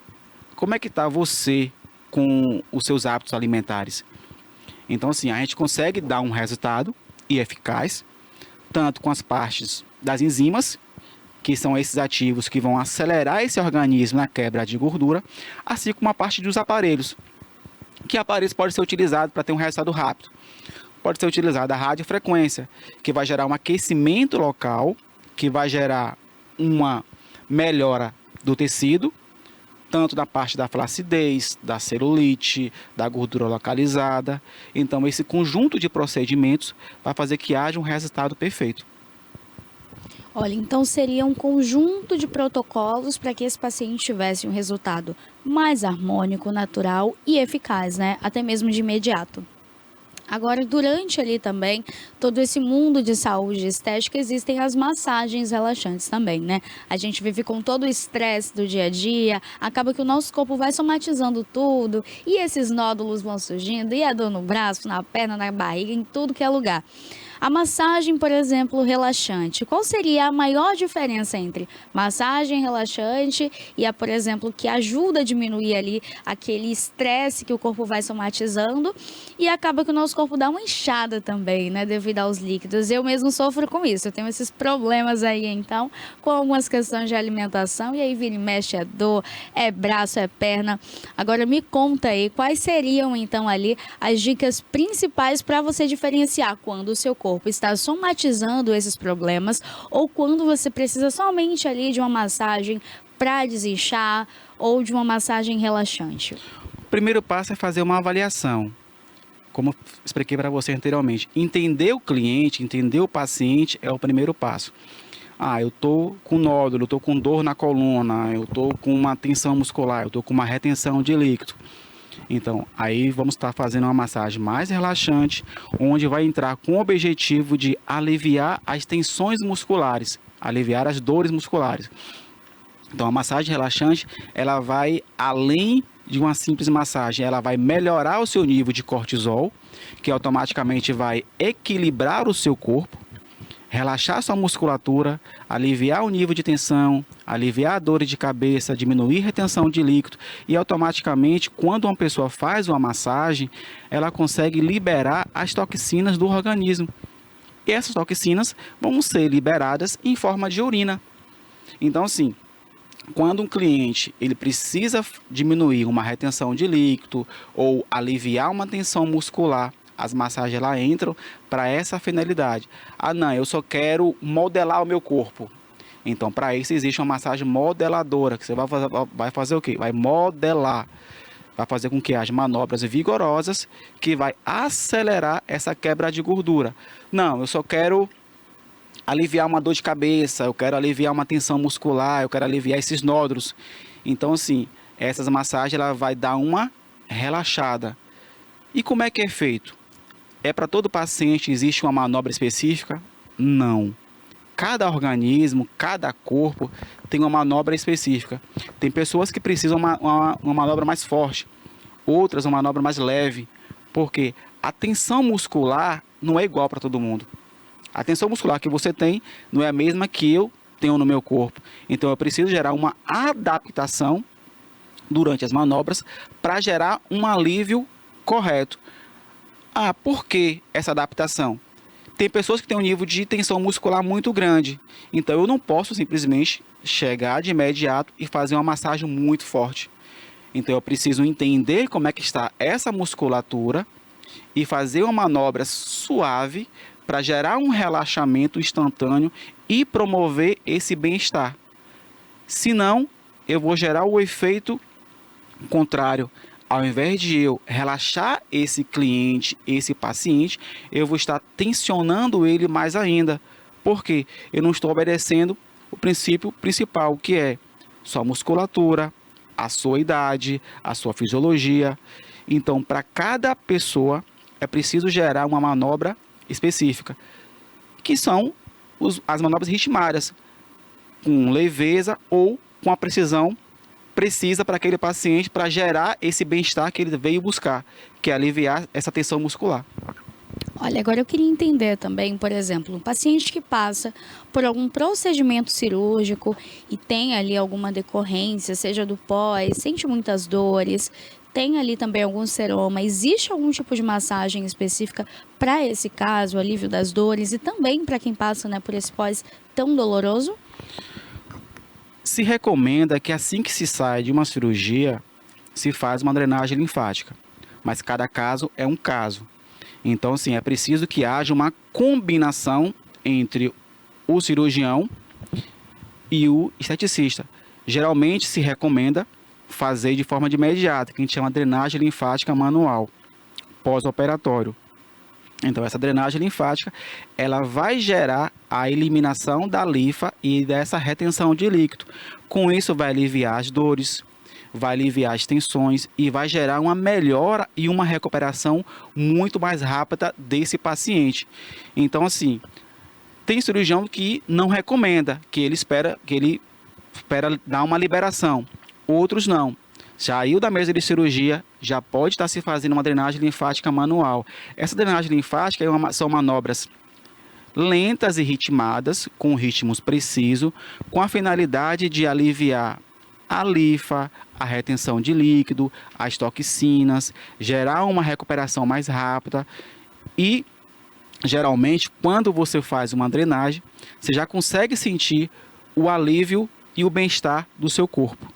Como é que está você com os seus hábitos alimentares? Então, assim, a gente consegue dar um resultado e eficaz, tanto com as partes das enzimas, que são esses ativos que vão acelerar esse organismo na quebra de gordura, assim como a parte dos aparelhos, que aparelhos podem ser utilizados para ter um resultado rápido. Pode ser utilizada a radiofrequência, que vai gerar um aquecimento local, que vai gerar uma melhora do tecido, tanto da parte da flacidez, da celulite, da gordura localizada. Então, esse conjunto de procedimentos vai fazer que haja um resultado perfeito. Olha, então seria um conjunto de protocolos para que esse paciente tivesse um resultado mais harmônico, natural e eficaz, né? Até mesmo de imediato. Agora, durante ali também, todo esse mundo de saúde estética, existem as massagens relaxantes também, né? A gente vive com todo o estresse do dia a dia, acaba que o nosso corpo vai somatizando tudo, e esses nódulos vão surgindo, e a dor no braço, na perna, na barriga, em tudo que é lugar. A massagem, por exemplo, relaxante, qual seria a maior diferença entre massagem relaxante e a, por exemplo, que ajuda a diminuir ali aquele estresse que o corpo vai somatizando e acaba que o nosso corpo dá uma inchada também, né, devido aos líquidos. Eu mesmo sofro com isso, eu tenho esses problemas aí, então, com algumas questões de alimentação, e aí vira e mexe, é dor, é braço, é perna. Agora me conta aí, quais seriam então ali as dicas principais para você diferenciar quando o seu corpo está somatizando esses problemas ou quando você precisa somente ali de uma massagem para desinchar ou de uma massagem relaxante? O primeiro passo é fazer uma avaliação. Como eu expliquei para você anteriormente, entender o cliente, entender o paciente é o primeiro passo. Eu estou com nódulo, eu estou com dor na coluna, eu estou com uma tensão muscular, eu estou com uma retenção de líquido. Então, aí vamos estar fazendo uma massagem mais relaxante, onde vai entrar com o objetivo de aliviar as tensões musculares, aliviar as dores musculares. Então, a massagem relaxante, ela vai além de uma simples massagem, ela vai melhorar o seu nível de cortisol, que automaticamente vai equilibrar o seu corpo, relaxar sua musculatura, aliviar o nível de tensão, aliviar a dor de cabeça, diminuir a retenção de líquido e automaticamente, quando uma pessoa faz uma massagem, ela consegue liberar as toxinas do organismo. E essas toxinas vão ser liberadas em forma de urina. Então, assim, quando um cliente ele precisa diminuir uma retenção de líquido ou aliviar uma tensão muscular, as massagens lá entram para essa finalidade. Não, eu só quero modelar o meu corpo. Então, para isso existe uma massagem modeladora, que você vai fazer o quê? Vai modelar. Vai fazer com que haja manobras vigorosas que vai acelerar essa quebra de gordura. Não, eu só quero aliviar uma dor de cabeça, eu quero aliviar uma tensão muscular, eu quero aliviar esses nódulos. Então, assim, essas massagens ela vai dar uma relaxada. E como é que é feito? É para todo paciente, existe uma manobra específica? Não. Cada organismo, cada corpo tem uma manobra específica. Tem pessoas que precisam uma manobra mais forte, outras uma manobra mais leve, porque a tensão muscular não é igual para todo mundo. A tensão muscular que você tem não é a mesma que eu tenho no meu corpo. Então eu preciso gerar uma adaptação durante as manobras para gerar um alívio correto. Por que essa adaptação? Tem pessoas que têm um nível de tensão muscular muito grande. Então eu não posso simplesmente chegar de imediato e fazer uma massagem muito forte. Então eu preciso entender como é que está essa musculatura e fazer uma manobra suave para gerar um relaxamento instantâneo e promover esse bem-estar. Senão, eu vou gerar o efeito contrário. ao invés de eu relaxar esse cliente, esse paciente, eu vou estar tensionando ele mais ainda. Porque eu não estou obedecendo o princípio principal, que é sua musculatura, a sua idade, a sua fisiologia. Então, para cada pessoa, é preciso gerar uma manobra específica, que são as manobras ritmadas, com leveza ou com a precisão precisa para aquele paciente, para gerar esse bem-estar que ele veio buscar, que é aliviar essa tensão muscular. Olha, agora eu queria entender também, por exemplo, um paciente que passa por algum procedimento cirúrgico e tem ali alguma decorrência, seja do pós, sente muitas dores, tem ali também algum seroma, existe algum tipo de massagem específica para esse caso, alívio das dores e também para quem passa, né, por esse pós tão doloroso? Se recomenda que assim que se sai de uma cirurgia, se faz uma drenagem linfática, mas cada caso é um caso. Então, assim, é preciso que haja uma combinação entre o cirurgião e o esteticista. Geralmente se recomenda fazer de forma imediata, que a gente chama de drenagem linfática manual, pós-operatório. Então, essa drenagem linfática, ela vai gerar a eliminação da linfa e dessa retenção de líquido. Com isso, vai aliviar as dores, vai aliviar as tensões e vai gerar uma melhora e uma recuperação muito mais rápida desse paciente. Então, assim, tem cirurgião que não recomenda, que ele espera dar uma liberação. Outros não. Saiu da mesa de cirurgia, já pode estar se fazendo uma drenagem linfática manual. Essa drenagem linfática são manobras lentas e ritmadas, com ritmos precisos, com a finalidade de aliviar a linfa, a retenção de líquido, as toxinas, gerar uma recuperação mais rápida e, geralmente, quando você faz uma drenagem, você já consegue sentir o alívio e o bem-estar do seu corpo.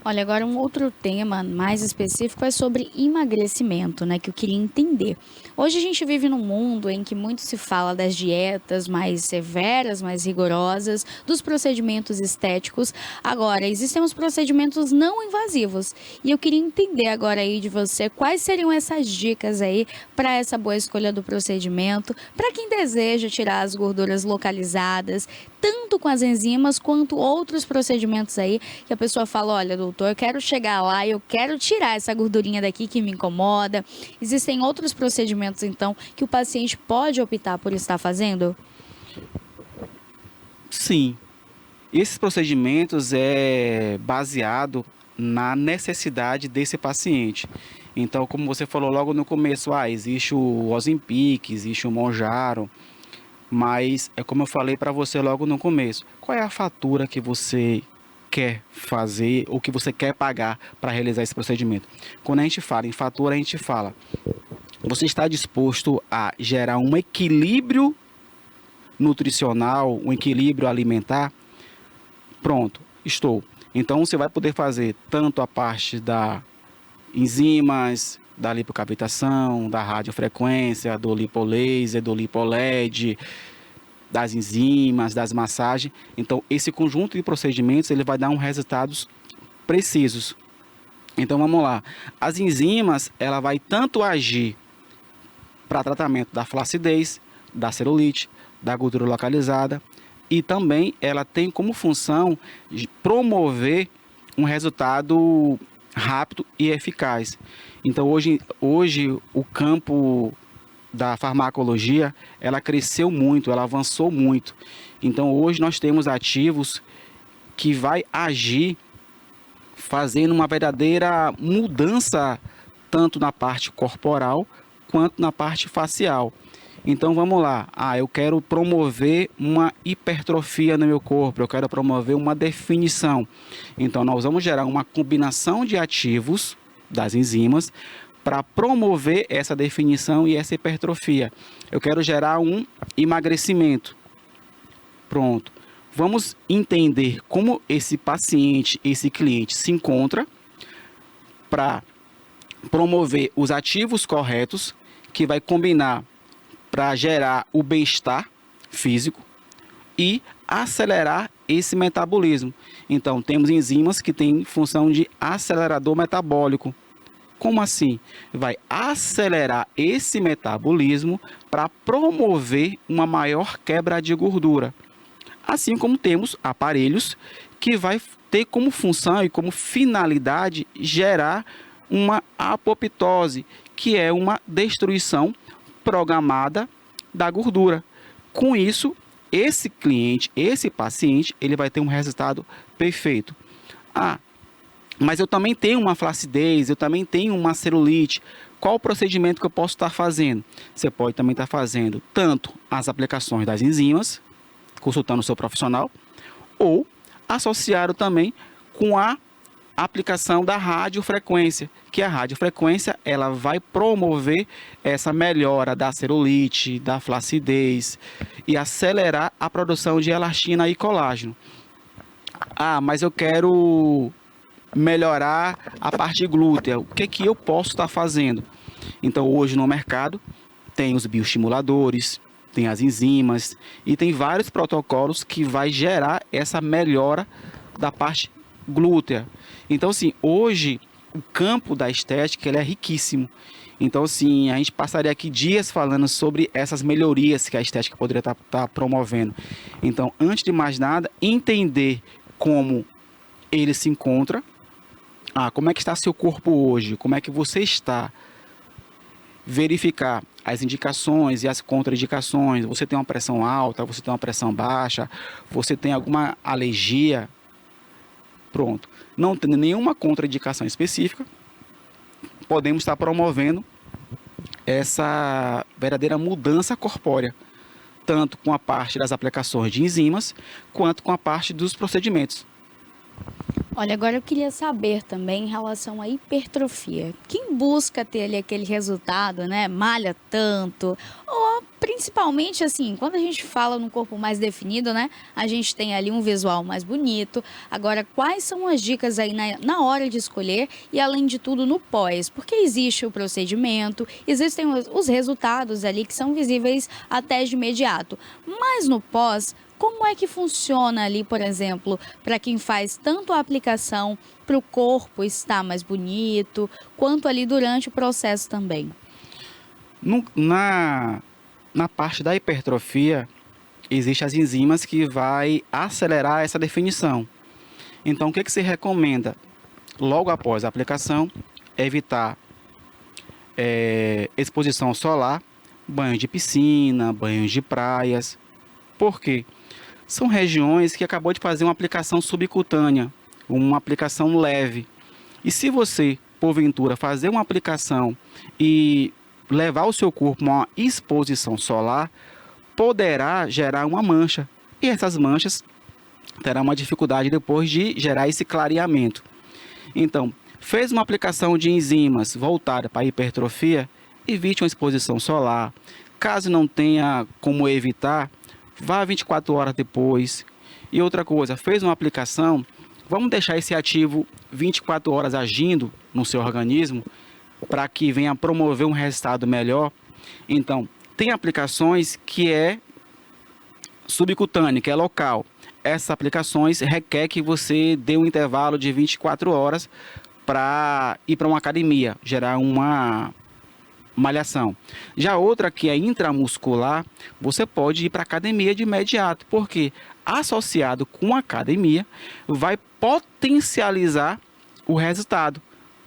Olha, agora um outro tema mais específico é sobre emagrecimento, né, que eu queria entender. Hoje a gente vive num mundo em que muito se fala das dietas mais severas, mais rigorosas, dos procedimentos estéticos. Agora, existem os procedimentos não invasivos. E eu queria entender agora aí de você quais seriam essas dicas aí para essa boa escolha do procedimento, para quem deseja tirar as gorduras localizadas, tanto com as enzimas quanto outros procedimentos aí que a pessoa fala, olha, doutor, eu quero chegar lá e eu quero tirar essa gordurinha daqui que me incomoda. Existem outros procedimentos, então, que o paciente pode optar por estar fazendo? Sim. Esses procedimentos é baseado na necessidade desse paciente. Então, como você falou logo no começo, existe o Ozempic, existe o Mounjaro, mas é como eu falei para você logo no começo. Qual é a fatura que você quer fazer ou que você quer pagar para realizar esse procedimento? Quando a gente fala em fatura, a gente fala, você está disposto a gerar um equilíbrio nutricional, um equilíbrio alimentar? Pronto, estou. Então você vai poder fazer tanto a parte da enzimas, da lipocavitação, da radiofrequência, do lipolaser, do lipoled, das enzimas, das massagens. Então, esse conjunto de procedimentos ele vai dar resultados precisos. Então, vamos lá. As enzimas, ela vai tanto agir para tratamento da flacidez, da celulite, da gordura localizada, e também ela tem como função de promover um resultado rápido e eficaz. Então, hoje o campo da farmacologia, ela cresceu muito, ela avançou muito. Então, hoje nós temos ativos que vai agir fazendo uma verdadeira mudança tanto na parte corporal quanto na parte facial. Então, vamos lá. Eu quero promover uma hipertrofia no meu corpo, eu quero promover uma definição. Então, nós vamos gerar uma combinação de ativos das enzimas para promover essa definição e essa hipertrofia. Eu quero gerar um emagrecimento. Pronto. Vamos entender como esse paciente, esse cliente se encontra para promover os ativos corretos que vai combinar para gerar o bem-estar físico e acelerar esse metabolismo. Então, temos enzimas que têm função de acelerador metabólico. Como assim? Vai acelerar esse metabolismo para promover uma maior quebra de gordura. Assim como temos aparelhos que vai ter como função e como finalidade gerar uma apoptose, que é uma destruição programada da gordura. Com isso, esse cliente, esse paciente, ele vai ter um resultado perfeito. Mas eu também tenho uma flacidez, eu também tenho uma celulite. Qual o procedimento que eu posso estar fazendo? Você pode também estar fazendo tanto as aplicações das enzimas, consultando o seu profissional, ou associado também com a aplicação da radiofrequência, que a radiofrequência ela vai promover essa melhora da celulite, da flacidez e acelerar a produção de elastina e colágeno. Mas eu quero melhorar a parte glútea. O que eu posso estar fazendo? Então, hoje no mercado tem os bioestimuladores, tem as enzimas e tem vários protocolos que vai gerar essa melhora da parte glútea. Então, assim, hoje o campo da estética ele é riquíssimo. Então, assim, a gente passaria aqui dias falando sobre essas melhorias que a estética poderia estar promovendo. Então, antes de mais nada, entender como ele se encontra. Como é que está seu corpo hoje? Como é que você está? Verificar as indicações e as contraindicações. Você tem uma pressão alta, você tem uma pressão baixa, você tem alguma alergia? Pronto. Não tendo nenhuma contraindicação específica, podemos estar promovendo essa verdadeira mudança corpórea, tanto com a parte das aplicações de enzimas, quanto com a parte dos procedimentos. Olha, agora eu queria saber também em relação à hipertrofia. Quem busca ter ali aquele resultado, né? Malha tanto, ou principalmente assim, quando a gente fala num corpo mais definido, né? A gente tem ali um visual mais bonito. Agora, quais são as dicas aí na hora de escolher e além de tudo no pós? Porque existe o procedimento, existem os resultados ali que são visíveis até de imediato. Mas no pós, como é que funciona ali, por exemplo, para quem faz tanto a aplicação para o corpo estar mais bonito, quanto ali durante o processo também? Na parte da hipertrofia, existem as enzimas que vai acelerar essa definição. Então, o que se recomenda? Logo após a aplicação, evitar exposição solar, banho de piscina, banhos de praias. Por quê? São regiões que acabou de fazer uma aplicação subcutânea, uma aplicação leve. E se você, porventura, fazer uma aplicação e levar o seu corpo a uma exposição solar, poderá gerar uma mancha. E essas manchas terão uma dificuldade depois de gerar esse clareamento. Então, fez uma aplicação de enzimas voltada para a hipertrofia, evite uma exposição solar. Caso não tenha como evitar, vá 24 horas depois. E outra coisa, fez uma aplicação, vamos deixar esse ativo 24 horas agindo no seu organismo para que venha promover um resultado melhor. Então, tem aplicações que é subcutânea, que é local. Essas aplicações requer que você dê um intervalo de 24 horas para ir para uma academia, gerar uma malhação. Já outra que é intramuscular, você pode ir para a academia de imediato, porque associado com a academia vai potencializar o resultado,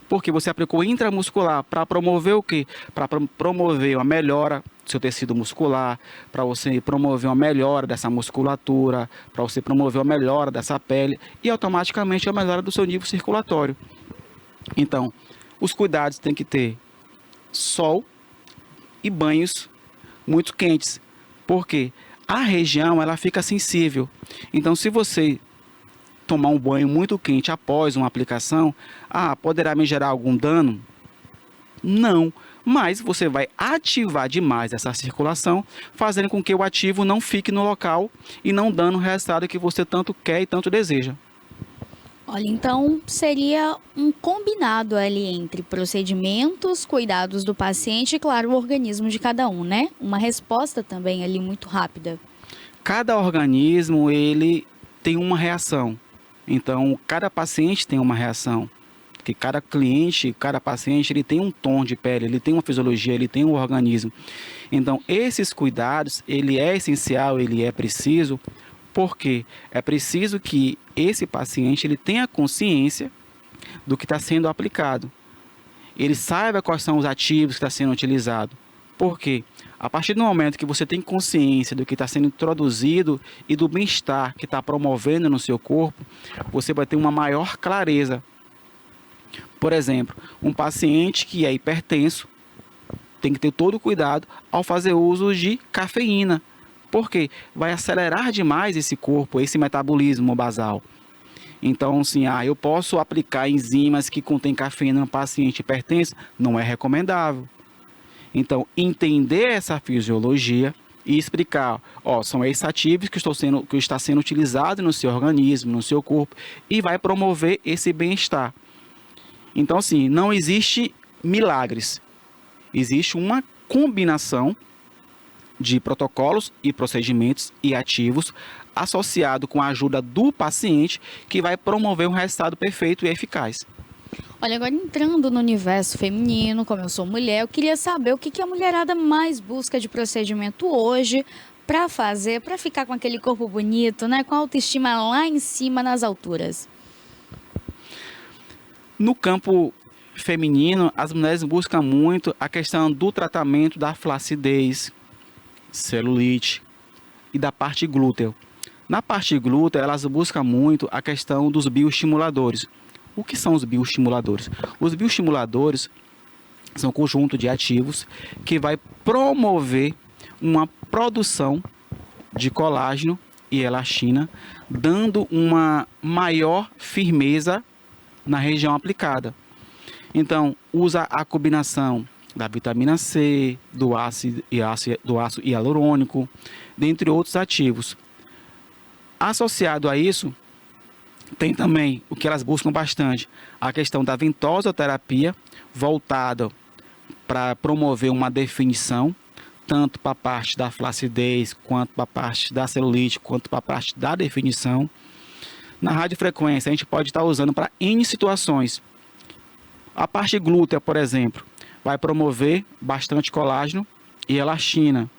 porque você aplicou intramuscular para promover o quê? Para promover uma melhora do seu tecido muscular, para você promover uma melhora dessa musculatura, para você promover uma melhora dessa pele e automaticamente a melhora do seu nível circulatório. Então, os cuidados tem que ter sol e banhos muito quentes, porque a região ela fica sensível. Então, se você tomar um banho muito quente após uma aplicação, poderá me gerar algum dano? Não, mas você vai ativar demais essa circulação, fazendo com que o ativo não fique no local e não dando o resultado que você tanto quer e tanto deseja. Olha, então seria um combinado ali entre procedimentos, cuidados do paciente e, claro, o organismo de cada um, né? Uma resposta também ali muito rápida. Cada organismo, ele tem uma reação. Então, cada paciente tem uma reação. porque cada cliente, cada paciente, ele tem um tom de pele, ele tem uma fisiologia, ele tem um organismo. Então, esses cuidados, ele é essencial, ele é preciso, porque é preciso que esse paciente ele tenha consciência do que está sendo aplicado. Ele saiba quais são os ativos que está sendo utilizado. Por quê? A partir do momento que você tem consciência do que está sendo introduzido e do bem-estar que está promovendo no seu corpo, você vai ter uma maior clareza. Por exemplo, um paciente que é hipertenso tem que ter todo o cuidado ao fazer uso de cafeína. Por quê? Vai acelerar demais esse corpo, esse metabolismo basal. Então, assim, eu posso aplicar enzimas que contêm cafeína no paciente hipertenso? Não é recomendável. Então, entender essa fisiologia e explicar, são esses ativos que está sendo utilizado no seu organismo, no seu corpo, e vai promover esse bem-estar. Então, assim, não existe milagres. Existe uma combinação de protocolos e procedimentos e ativos associado com a ajuda do paciente que vai promover um resultado perfeito e eficaz. Olha, agora entrando no universo feminino, como eu sou mulher, eu queria saber o que a mulherada mais busca de procedimento hoje para fazer, para ficar com aquele corpo bonito, né? Com a autoestima lá em cima, nas alturas. No campo feminino, as mulheres buscam muito a questão do tratamento da flacidez, celulite e da parte glúteo. Na parte glútea, elas buscam muito a questão dos bioestimuladores. O que são os bioestimuladores? Os bioestimuladores são um conjunto de ativos que vai promover uma produção de colágeno e elastina, dando uma maior firmeza na região aplicada. Então, usa a combinação da vitamina C, do ácido hialurônico, dentre outros ativos. Associado a isso, tem também o que elas buscam bastante, a questão da ventosoterapia, voltada para promover uma definição, tanto para a parte da flacidez, quanto para a parte da celulite, quanto para a parte da definição. Na radiofrequência, a gente pode estar usando para N situações. A parte glútea, por exemplo, vai promover bastante colágeno e elastina.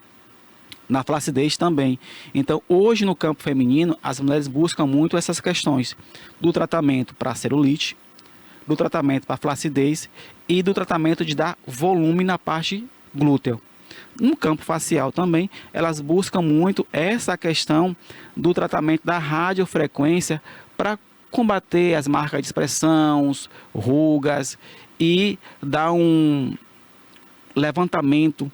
Na flacidez também. Então, hoje no campo feminino, as mulheres buscam muito essas questões do tratamento para celulite, do tratamento para flacidez e do tratamento de dar volume na parte glútea. No campo facial também, elas buscam muito essa questão do tratamento da radiofrequência para combater as marcas de expressão, rugas e dar um levantamento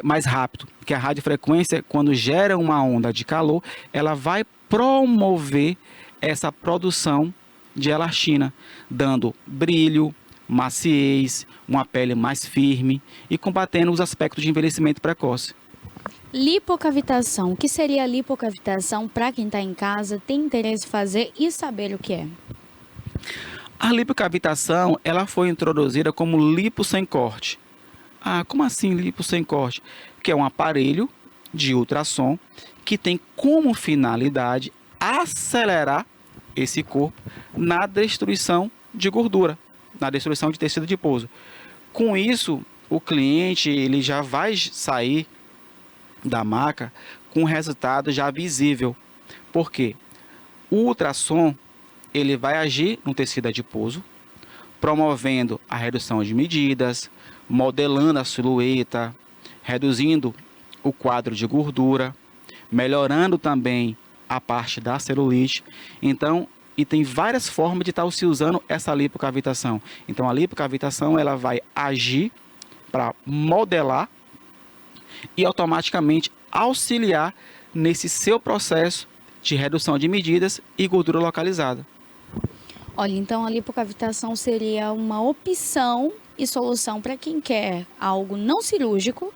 mais rápido, porque a radiofrequência, quando gera uma onda de calor, ela vai promover essa produção de elastina, dando brilho, maciez, uma pele mais firme e combatendo os aspectos de envelhecimento precoce. Lipocavitação. O que seria a lipocavitação para quem está em casa, tem interesse em fazer e saber o que é? A lipocavitação, ela foi introduzida como lipo sem corte. Como assim lipo sem corte? Que é um aparelho de ultrassom que tem como finalidade acelerar esse corpo na destruição de gordura, na destruição de tecido adiposo. Com isso, o cliente ele já vai sair da maca com resultado já visível. Por quê? O ultrassom ele vai agir no tecido adiposo, promovendo a redução de medidas, modelando a silhueta, reduzindo o quadro de gordura, melhorando também a parte da celulite. Então, e tem várias formas de estar se usando essa lipocavitação. Então, a lipocavitação ela vai agir para modelar e automaticamente auxiliar nesse seu processo de redução de medidas e gordura localizada. Olha, então a lipocavitação seria uma opção e solução para quem quer algo não cirúrgico,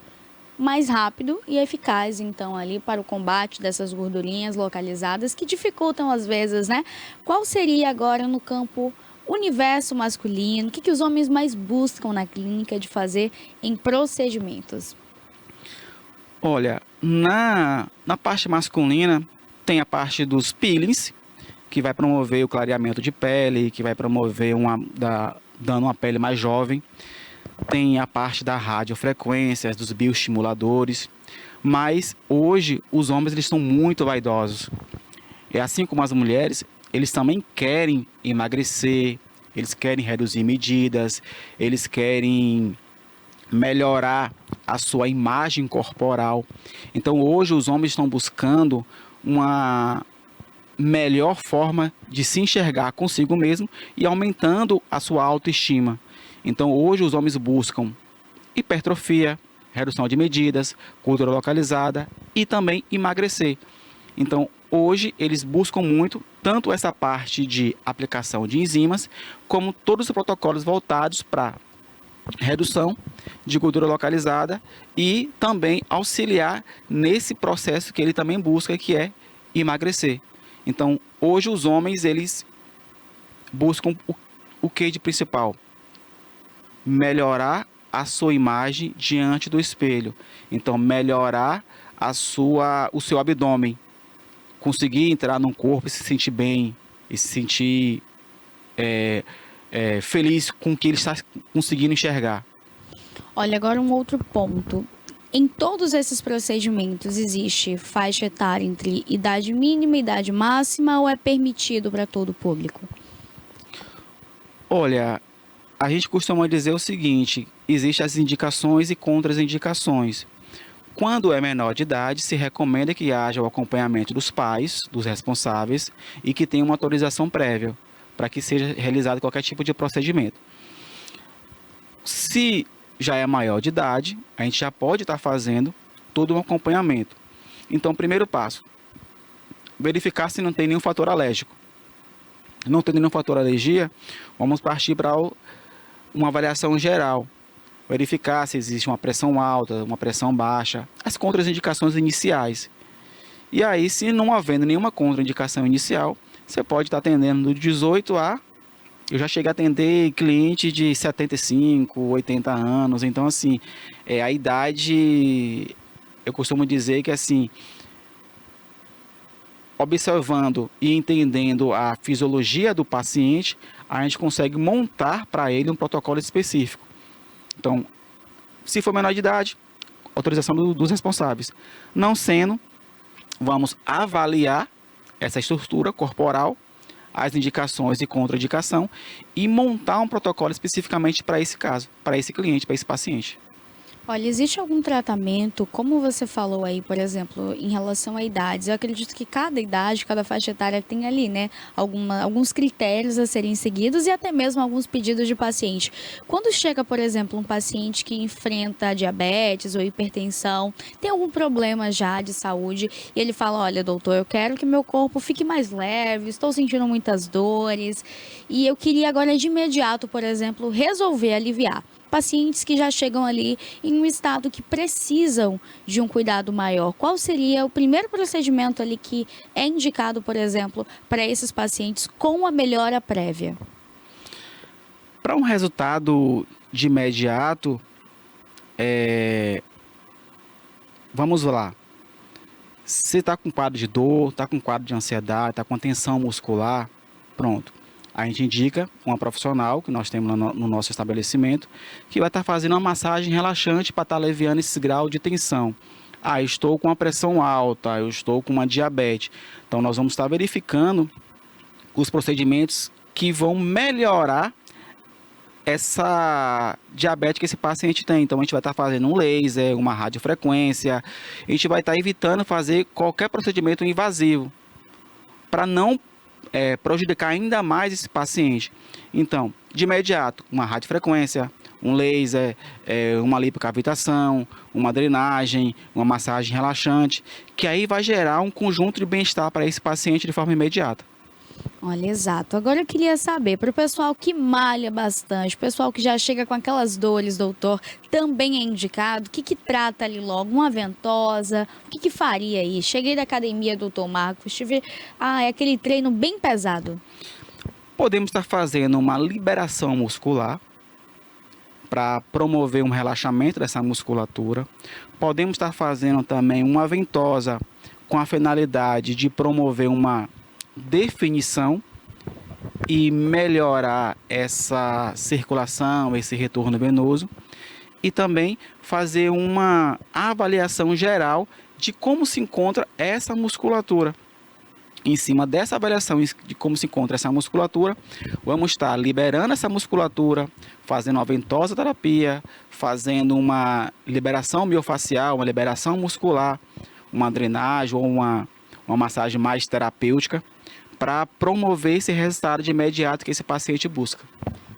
mais rápido e eficaz, então, ali para o combate dessas gordurinhas localizadas que dificultam às vezes, né? Qual seria agora no campo universo masculino? O que os homens mais buscam na clínica de fazer em procedimentos? Olha, na parte masculina tem a parte dos peelings, que vai promover o clareamento de pele, que vai promover dando uma pele mais jovem. Tem a parte da radiofrequências, dos bioestimuladores. Mas hoje os homens eles são muito vaidosos. É assim como as mulheres, eles também querem emagrecer, eles querem reduzir medidas, eles querem melhorar a sua imagem corporal. Então hoje os homens estão buscando uma melhor forma de se enxergar consigo mesmo e aumentando a sua autoestima. Então hoje os homens buscam hipertrofia, redução de medidas, gordura localizada e também emagrecer. Então hoje eles buscam muito tanto essa parte de aplicação de enzimas, como todos os protocolos voltados para redução de gordura localizada e também auxiliar nesse processo que ele também busca, que é emagrecer. Então, hoje os homens, eles buscam o que de principal? Melhorar a sua imagem diante do espelho. Então, melhorar o seu abdômen. Conseguir entrar num corpo e se sentir bem, e se sentir feliz com o que ele está conseguindo enxergar. Olha, agora um outro ponto. Em todos esses procedimentos existe faixa etária entre idade mínima e idade máxima ou é permitido para todo o público? Olha, a gente costuma dizer o seguinte, existem as indicações e contraindicações. Quando é menor de idade, se recomenda que haja o acompanhamento dos pais, dos responsáveis, e que tenha uma autorização prévia, para que seja realizado qualquer tipo de procedimento. Se já é maior de idade, a gente já pode estar fazendo todo um acompanhamento. Então, primeiro passo, verificar se não tem nenhum fator alérgico. Não tendo nenhum fator alergia, vamos partir para uma avaliação geral. Verificar se existe uma pressão alta, uma pressão baixa, as contraindicações iniciais. E aí, se não havendo nenhuma contraindicação inicial, você pode estar atendendo de 18 a... Eu já cheguei a atender cliente de 75, 80 anos. Então, assim, a idade, eu costumo dizer que, assim, observando e entendendo a fisiologia do paciente, a gente consegue montar para ele um protocolo específico. Então, se for menor de idade, autorização dos responsáveis. Não sendo, vamos avaliar essa estrutura corporal, as indicações e contraindicação e montar um protocolo especificamente para esse caso, para esse cliente, para esse paciente. Olha, existe algum tratamento, como você falou aí, por exemplo, em relação a idades? Eu acredito que cada idade, cada faixa etária tem ali, né, alguns critérios a serem seguidos e até mesmo alguns pedidos de paciente. Quando chega, por exemplo, um paciente que enfrenta diabetes ou hipertensão, tem algum problema já de saúde e ele fala, olha, doutor, eu quero que meu corpo fique mais leve, estou sentindo muitas dores e eu queria agora de imediato, por exemplo, resolver aliviar. Pacientes que já chegam ali em um estado que precisam de um cuidado maior. Qual seria o primeiro procedimento ali que é indicado, por exemplo, para esses pacientes com a melhora prévia? Para um resultado de imediato, vamos lá. Se está com quadro de dor, está com quadro de ansiedade, está com tensão muscular, pronto. A gente indica uma profissional que nós temos no nosso estabelecimento que vai estar fazendo uma massagem relaxante para estar aliviando esse grau de tensão. Ah, eu estou com uma pressão alta, eu estou com uma diabetes. Então, nós vamos estar verificando os procedimentos que vão melhorar essa diabetes que esse paciente tem. Então, a gente vai estar fazendo um laser, uma radiofrequência. A gente vai estar evitando fazer qualquer procedimento invasivo para não prejudicar ainda mais esse paciente. Então, de imediato, uma radiofrequência, um laser, uma lipocavitação, uma drenagem, uma massagem relaxante, que aí vai gerar um conjunto de bem-estar para esse paciente de forma imediata. Olha, exato. Agora eu queria saber, para o pessoal que malha bastante, o pessoal que já chega com aquelas dores, doutor, também é indicado? O que trata ali logo? Uma ventosa? O que faria aí? Cheguei da academia, doutor Marcos, tive aquele treino bem pesado. Podemos estar fazendo uma liberação muscular para promover um relaxamento dessa musculatura. Podemos estar fazendo também uma ventosa com a finalidade de promover uma definição e melhorar essa circulação, esse retorno venoso, e também fazer uma avaliação geral de como se encontra essa musculatura. Em cima dessa avaliação de como se encontra essa musculatura, vamos estar liberando essa musculatura, fazendo uma ventosa terapia, fazendo uma liberação miofacial, uma liberação muscular, uma drenagem ou uma massagem mais terapêutica, para promover esse resultado de imediato que esse paciente busca.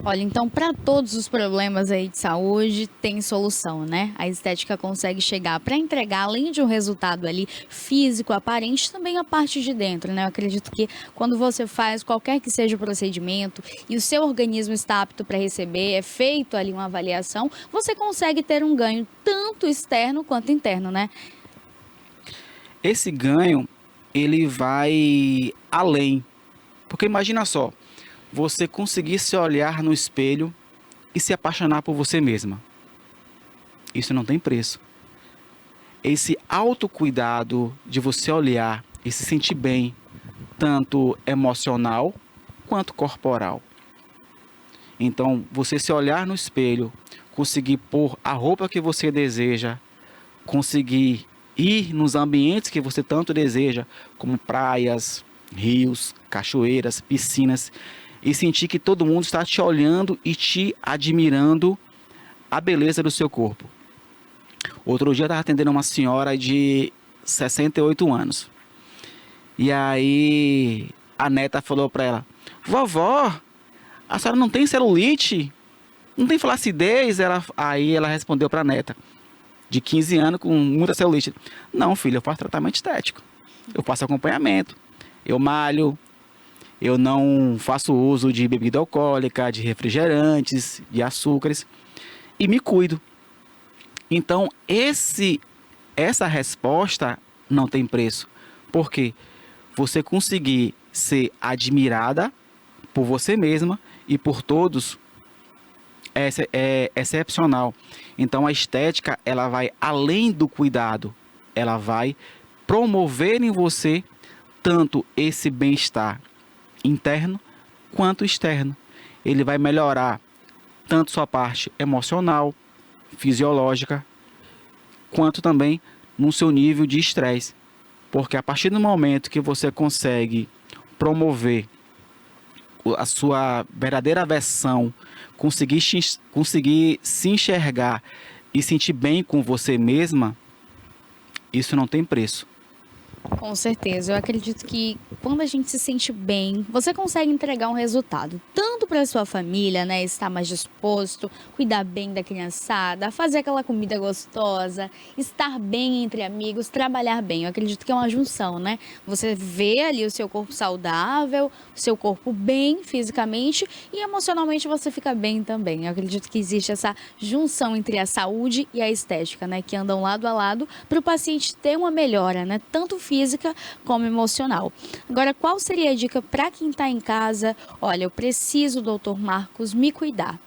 Olha, então para todos os problemas aí de saúde tem solução, né? A estética consegue chegar para entregar, além de um resultado ali físico, aparente, também a parte de dentro, né? Eu acredito que quando você faz qualquer que seja o procedimento e o seu organismo está apto para receber, é feito ali uma avaliação, você consegue ter um ganho tanto externo quanto interno, né? Esse ganho, ele vai além, porque imagina só, você conseguir se olhar no espelho e se apaixonar por você mesma. Isso não tem preço. Esse autocuidado de você olhar e se sentir bem, tanto emocional quanto corporal. Então, você se olhar no espelho, conseguir pôr a roupa que você deseja, conseguir ir nos ambientes que você tanto deseja, como praias, rios, cachoeiras, piscinas, e sentir que todo mundo está te olhando e te admirando a beleza do seu corpo. Outro dia eu estava atendendo uma senhora de 68 anos. E aí a neta falou para ela: vovó, a senhora não tem celulite? Não tem flacidez? Aí ela respondeu para a neta, de 15 anos com muita celulite: não, filha, eu faço tratamento estético. Eu faço acompanhamento. Eu malho. Eu não faço uso de bebida alcoólica, de refrigerantes, de açúcares, e me cuido. Então, essa resposta não tem preço. Porque você conseguir ser admirada por você mesma e por todos é excepcional. Então, a estética, ela vai além do cuidado. Ela vai promover em você tanto esse bem-estar interno quanto externo. Ele vai melhorar tanto sua parte emocional, fisiológica, quanto também no seu nível de estresse. Porque a partir do momento que você consegue promover a sua verdadeira versão, conseguir se enxergar e sentir bem com você mesma, isso não tem preço. Com certeza, eu acredito que quando a gente se sente bem, você consegue entregar um resultado, tanto para sua família, né, estar mais disposto, cuidar bem da criançada, fazer aquela comida gostosa, estar bem entre amigos, trabalhar bem. Eu acredito que é uma junção, né? Você vê ali o seu corpo saudável, o seu corpo bem fisicamente e emocionalmente você fica bem também. Eu acredito que existe essa junção entre a saúde e a estética, né, que andam lado a lado para o paciente ter uma melhora, né, tanto física como emocional. Agora, qual seria a dica para quem está em casa? Olha, eu preciso, doutor Marcos, me cuidar.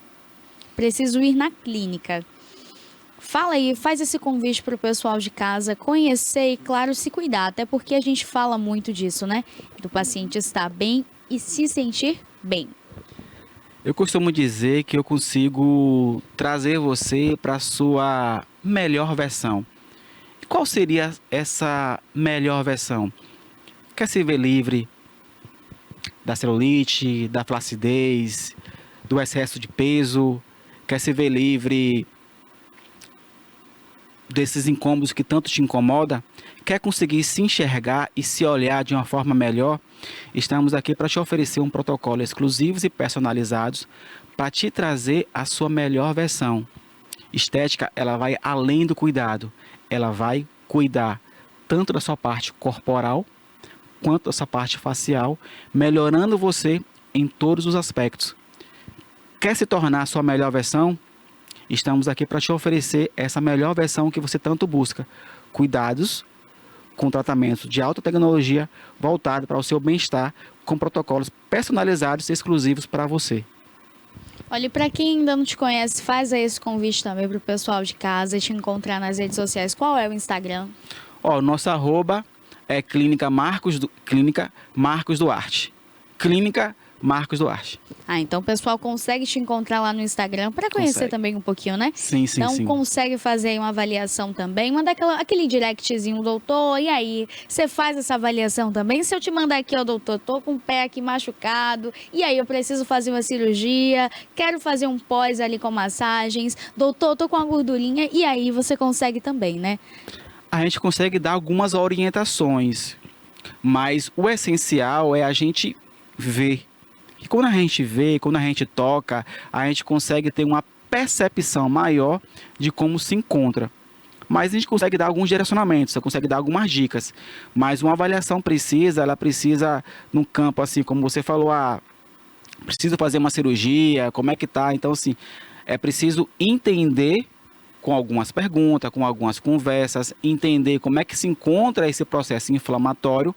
Preciso ir na clínica. Fala aí, faz esse convite para o pessoal de casa conhecer e, claro, se cuidar. Até porque a gente fala muito disso, né? Do paciente estar bem e se sentir bem. Eu costumo dizer que eu consigo trazer você para a sua melhor versão. Qual seria essa melhor versão? Quer se ver livre da celulite, da flacidez, do excesso de peso? Quer se ver livre desses incômodos que tanto te incomoda? Quer conseguir se enxergar e se olhar de uma forma melhor? Estamos aqui para te oferecer um protocolo exclusivos e personalizados para te trazer a sua melhor versão. Estética, ela vai além do cuidado. Ela vai cuidar tanto da sua parte corporal quanto da sua parte facial, melhorando você em todos os aspectos. Quer se tornar a sua melhor versão? Estamos aqui para te oferecer essa melhor versão que você tanto busca. Cuidados com tratamento de alta tecnologia voltado para o seu bem-estar, com protocolos personalizados e exclusivos para você. Olha, para quem ainda não te conhece, faz aí esse convite também para o pessoal de casa e te encontrar nas redes sociais. Qual é o Instagram? Nosso arroba é Clínica Marcos Duarte. Clínica Marcos Duarte. Então o pessoal consegue te encontrar lá no Instagram para conhecer também um pouquinho, né? Sim, sim, então sim. consegue fazer aí uma avaliação também, mandar aquele directzinho, doutor, e aí, você faz essa avaliação também? Se eu te mandar aqui, ó, doutor, tô com o pé aqui machucado, e aí eu preciso fazer uma cirurgia, quero fazer um pós ali com massagens, doutor, tô com uma gordurinha, e aí você consegue também, né? A gente consegue dar algumas orientações, mas o essencial é a gente ver. E quando a gente vê, quando a gente toca, a gente consegue ter uma percepção maior de como se encontra. Mas a gente consegue dar alguns direcionamentos, você consegue dar algumas dicas. Mas uma avaliação ela precisa, num campo assim, como você falou, preciso fazer uma cirurgia, como é que tá? Então, assim, é preciso entender com algumas perguntas, com algumas conversas, entender como é que se encontra esse processo inflamatório,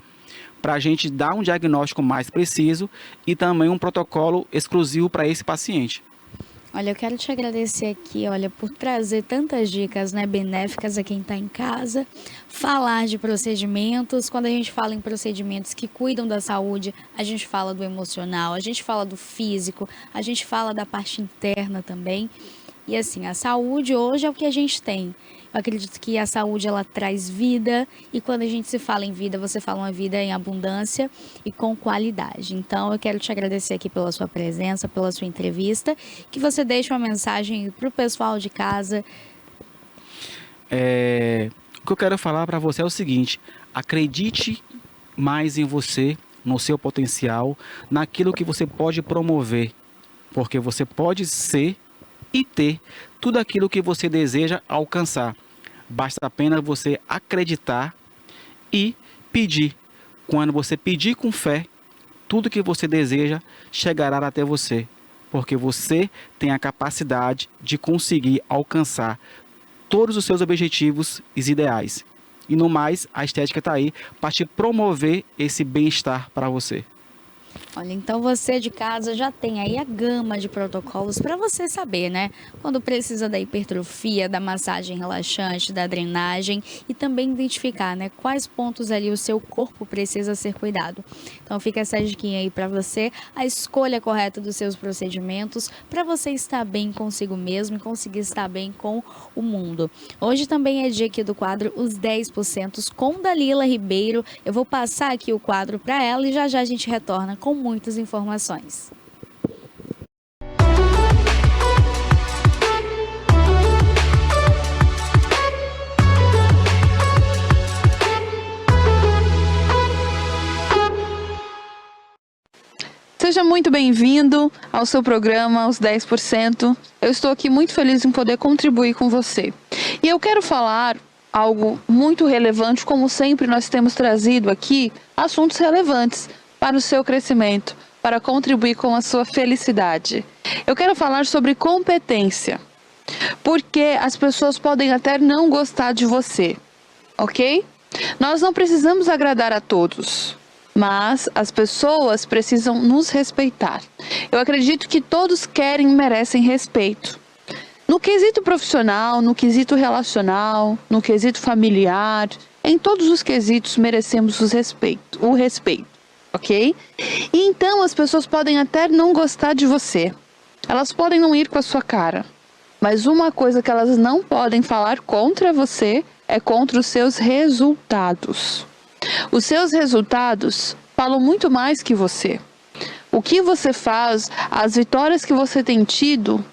para a gente dar um diagnóstico mais preciso e também um protocolo exclusivo para esse paciente. Olha, eu quero te agradecer aqui, olha, por trazer tantas dicas, né, benéficas a quem está em casa, falar de procedimentos. Quando a gente fala em procedimentos que cuidam da saúde, a gente fala do emocional, a gente fala do físico, a gente fala da parte interna também. E assim, a saúde hoje é o que a gente tem. Eu acredito que a saúde, ela traz vida, e quando a gente se fala em vida, você fala uma vida em abundância e com qualidade. Então, eu quero te agradecer aqui pela sua presença, pela sua entrevista, que você deixe uma mensagem para o pessoal de casa. O que eu quero falar para você é o seguinte: acredite mais em você, no seu potencial, naquilo que você pode promover, porque você pode ser e ter tudo aquilo que você deseja alcançar. Basta apenas você acreditar e pedir. Quando você pedir com fé, tudo que você deseja chegará até você, porque você tem a capacidade de conseguir alcançar todos os seus objetivos e ideais. E no mais, a estética está aí para te promover esse bem-estar para você. Olha, então você de casa já tem aí a gama de protocolos para você saber, né? Quando precisa da hipertrofia, da massagem relaxante, da drenagem, e também identificar, né, quais pontos ali o seu corpo precisa ser cuidado. Então fica essa diquinha aí para você, a escolha correta dos seus procedimentos, para você estar bem consigo mesmo e conseguir estar bem com o mundo. Hoje também é dia aqui do quadro Os 10% com Dalila Ribeiro. Eu vou passar aqui o quadro para ela e já a gente retorna com muitas informações. Seja muito bem-vindo ao seu programa, Os 10%. Eu estou aqui muito feliz em poder contribuir com você. E eu quero falar algo muito relevante, como sempre nós temos trazido aqui, assuntos relevantes para o seu crescimento, para contribuir com a sua felicidade. Eu quero falar sobre competência, porque as pessoas podem até não gostar de você, ok? Nós não precisamos agradar a todos, mas as pessoas precisam nos respeitar. Eu acredito que todos querem e merecem respeito. No quesito profissional, no quesito relacional, no quesito familiar, em todos os quesitos merecemos o respeito. Ok? E então as pessoas podem até não gostar de você. Elas podem não ir com a sua cara. Mas uma coisa que elas não podem falar contra você é contra os seus resultados. Os seus resultados falam muito mais que você. O que você faz, as vitórias que você tem tido,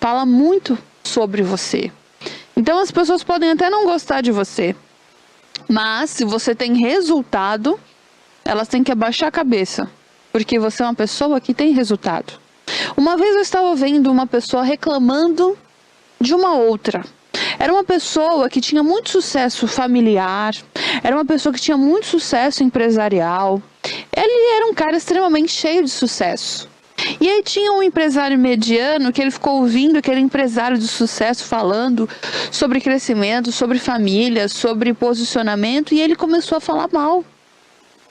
fala muito sobre você. Então as pessoas podem até não gostar de você. Mas se você tem resultado, elas têm que abaixar a cabeça, porque você é uma pessoa que tem resultado. Uma vez eu estava vendo uma pessoa reclamando de uma outra. Era uma pessoa que tinha muito sucesso familiar, era uma pessoa que tinha muito sucesso empresarial. Ele era um cara extremamente cheio de sucesso. E aí tinha um empresário mediano que ele ficou ouvindo aquele empresário de sucesso falando sobre crescimento, sobre família, sobre posicionamento, e ele começou a falar mal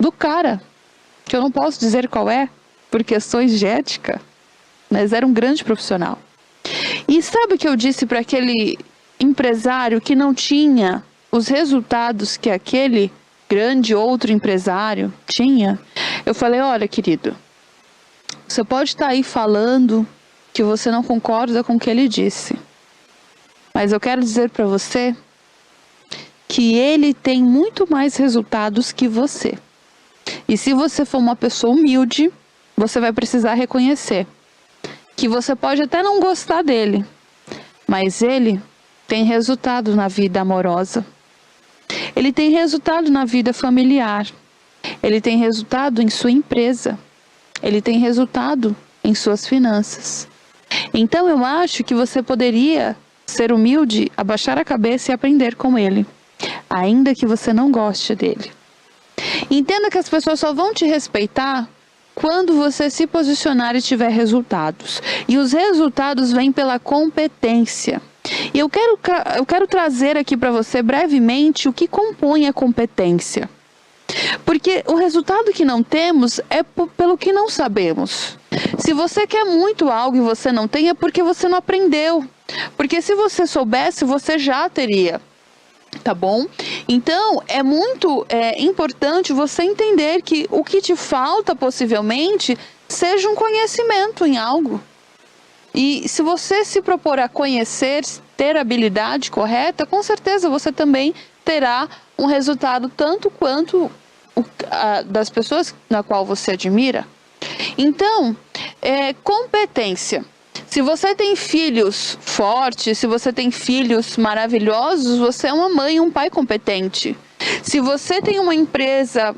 do cara, que eu não posso dizer qual é, por questões de ética, mas era um grande profissional. E sabe o que eu disse para aquele empresário que não tinha os resultados que aquele grande outro empresário tinha, eu falei, olha, querido, você pode estar aí falando que você não concorda com o que ele disse, mas eu quero dizer para você que ele tem muito mais resultados que você. E se você for uma pessoa humilde, você vai precisar reconhecer que você pode até não gostar dele, mas ele tem resultado na vida amorosa. Ele tem resultado na vida familiar. Ele tem resultado em sua empresa. Ele tem resultado em suas finanças. Então eu acho que você poderia ser humilde, abaixar a cabeça e aprender com ele, ainda que você não goste dele. Entenda que as pessoas só vão te respeitar quando você se posicionar e tiver resultados. E os resultados vêm pela competência. E eu quero trazer aqui para você brevemente o que compõe a competência. Porque o resultado que não temos é pelo que não sabemos. Se você quer muito algo e você não tem, é porque você não aprendeu. Porque se você soubesse, você já teria. Tá bom? Então, é muito importante você entender que o que te falta, possivelmente, seja um conhecimento em algo. E se você se propor a conhecer, ter a habilidade correta, com certeza você também terá um resultado tanto quanto das pessoas na qual você admira. Então, competência. Se você tem filhos fortes, se você tem filhos maravilhosos, você é uma mãe e um pai competente. Se você tem uma empresa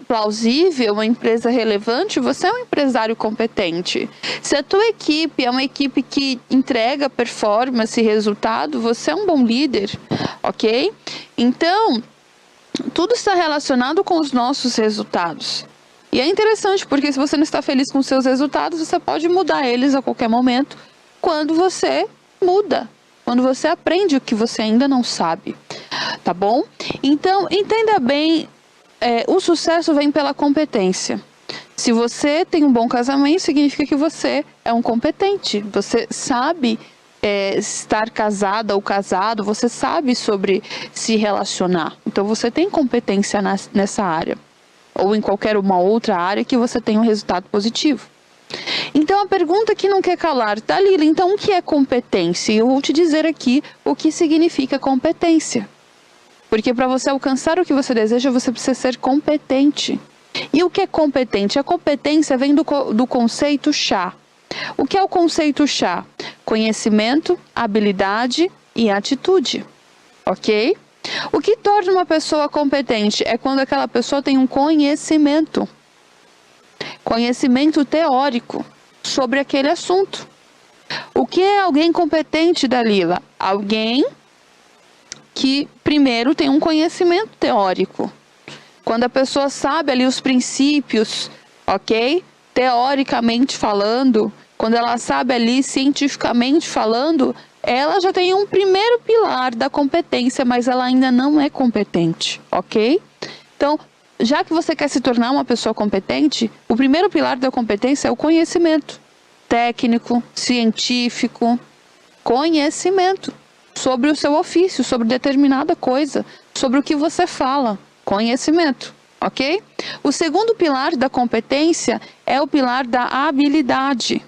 plausível, uma empresa relevante, você é um empresário competente. Se a tua equipe é uma equipe que entrega performance e resultado, você é um bom líder, ok? Então, tudo está relacionado com os nossos resultados. E é interessante porque se você não está feliz com os seus resultados, você pode mudar eles a qualquer momento quando você muda, quando você aprende o que você ainda não sabe, tá bom? Então, entenda bem, o sucesso vem pela competência. Se você tem um bom casamento, significa que você é um competente, você sabe estar casada ou casado, você sabe sobre se relacionar, então você tem competência nessa área. Ou em qualquer uma outra área que você tenha um resultado positivo. Então a pergunta que não quer calar, Dalila, então o que é competência? Eu vou te dizer aqui o que significa competência. Porque para você alcançar o que você deseja, você precisa ser competente. E o que é competente? A competência vem do conceito chá. O que é o conceito chá? Conhecimento, habilidade e atitude. Ok? O que torna uma pessoa competente é quando aquela pessoa tem um conhecimento teórico sobre aquele assunto. O que é alguém competente, Dalila? Alguém que primeiro tem um conhecimento teórico. Quando a pessoa sabe ali os princípios, ok? Teoricamente falando, quando ela sabe ali cientificamente falando, ela já tem um primeiro pilar da competência, mas ela ainda não é competente, ok? Então, já que você quer se tornar uma pessoa competente, o primeiro pilar da competência é o conhecimento técnico, científico, conhecimento sobre o seu ofício, sobre determinada coisa, sobre o que você fala, conhecimento, ok? O segundo pilar da competência é o pilar da habilidade,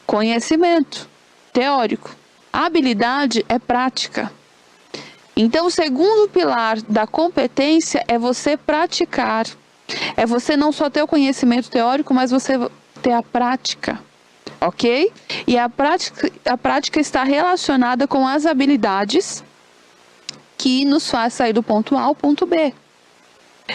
conhecimento teórico. A habilidade é prática. Então, o segundo pilar da competência é você praticar. É você não só ter o conhecimento teórico, mas você ter a prática. Ok? E a prática está relacionada com as habilidades que nos faz sair do ponto A ao ponto B.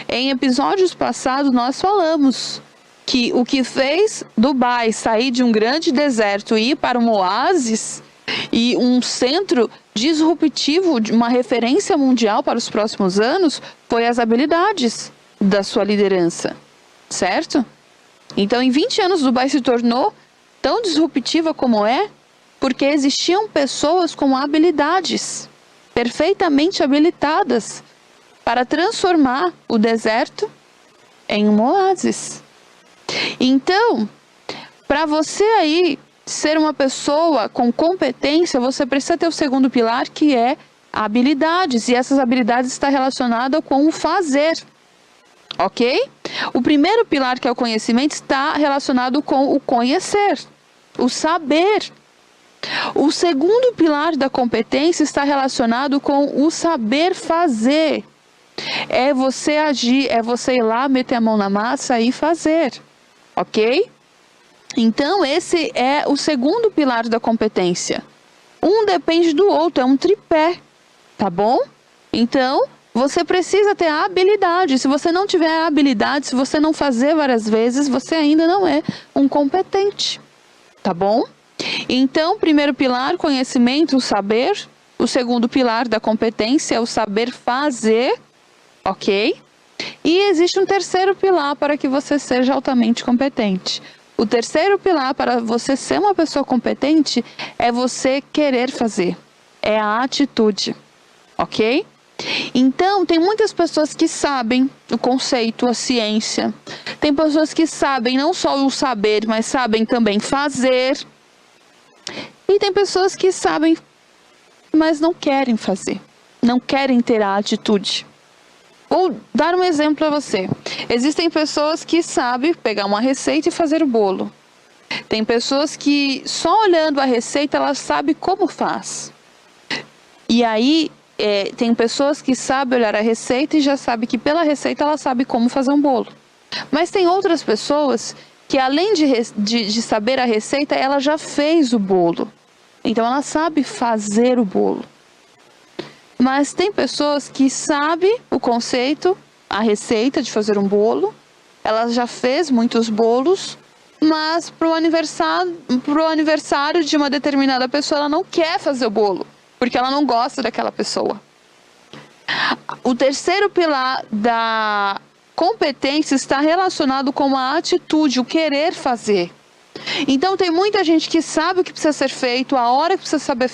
Em episódios passados, nós falamos que o que fez Dubai sair de um grande deserto e ir para um oásis e um centro disruptivo, de uma referência mundial para os próximos anos, foi as habilidades da sua liderança, certo? Então, em 20 anos, Dubai se tornou tão disruptiva como é, porque existiam pessoas com habilidades, perfeitamente habilitadas, para transformar o deserto em um oásis. Então, para você aí ser uma pessoa com competência, você precisa ter o segundo pilar, que é habilidades, e essas habilidades estão relacionadas com o fazer, ok? O primeiro pilar, que é o conhecimento, está relacionado com o conhecer, o saber. O segundo pilar da competência está relacionado com o saber fazer. É você agir, é você ir lá, meter a mão na massa e fazer, ok? Então, esse é o segundo pilar da competência. Um depende do outro, é um tripé, tá bom? Então, você precisa ter a habilidade. Se você não tiver a habilidade, se você não fazer várias vezes, você ainda não é um competente, tá bom? Então, primeiro pilar, conhecimento, o saber. O segundo pilar da competência é o saber fazer, ok? E existe um terceiro pilar para que você seja altamente competente. O terceiro pilar para você ser uma pessoa competente é você querer fazer. É a atitude, ok? Então, tem muitas pessoas que sabem o conceito, a ciência. Tem pessoas que sabem não só o saber, mas sabem também fazer. E tem pessoas que sabem, mas não querem fazer. Não querem ter a atitude. Vou dar um exemplo para você. Existem pessoas que sabem pegar uma receita e fazer o bolo. Tem pessoas que só olhando a receita elas sabem como faz. E aí tem pessoas que sabem olhar a receita e já sabem que pela receita ela sabe como fazer um bolo. Mas tem outras pessoas que além de saber a receita, ela já fez o bolo. Então ela sabe fazer o bolo. Mas tem pessoas que sabem o conceito, a receita de fazer um bolo. Ela já fez muitos bolos, mas pro aniversário de uma determinada pessoa, ela não quer fazer o bolo, porque ela não gosta daquela pessoa. O terceiro pilar da competência está relacionado com a atitude, o querer fazer. Então tem muita gente que sabe o que precisa ser feito, a hora que precisa saber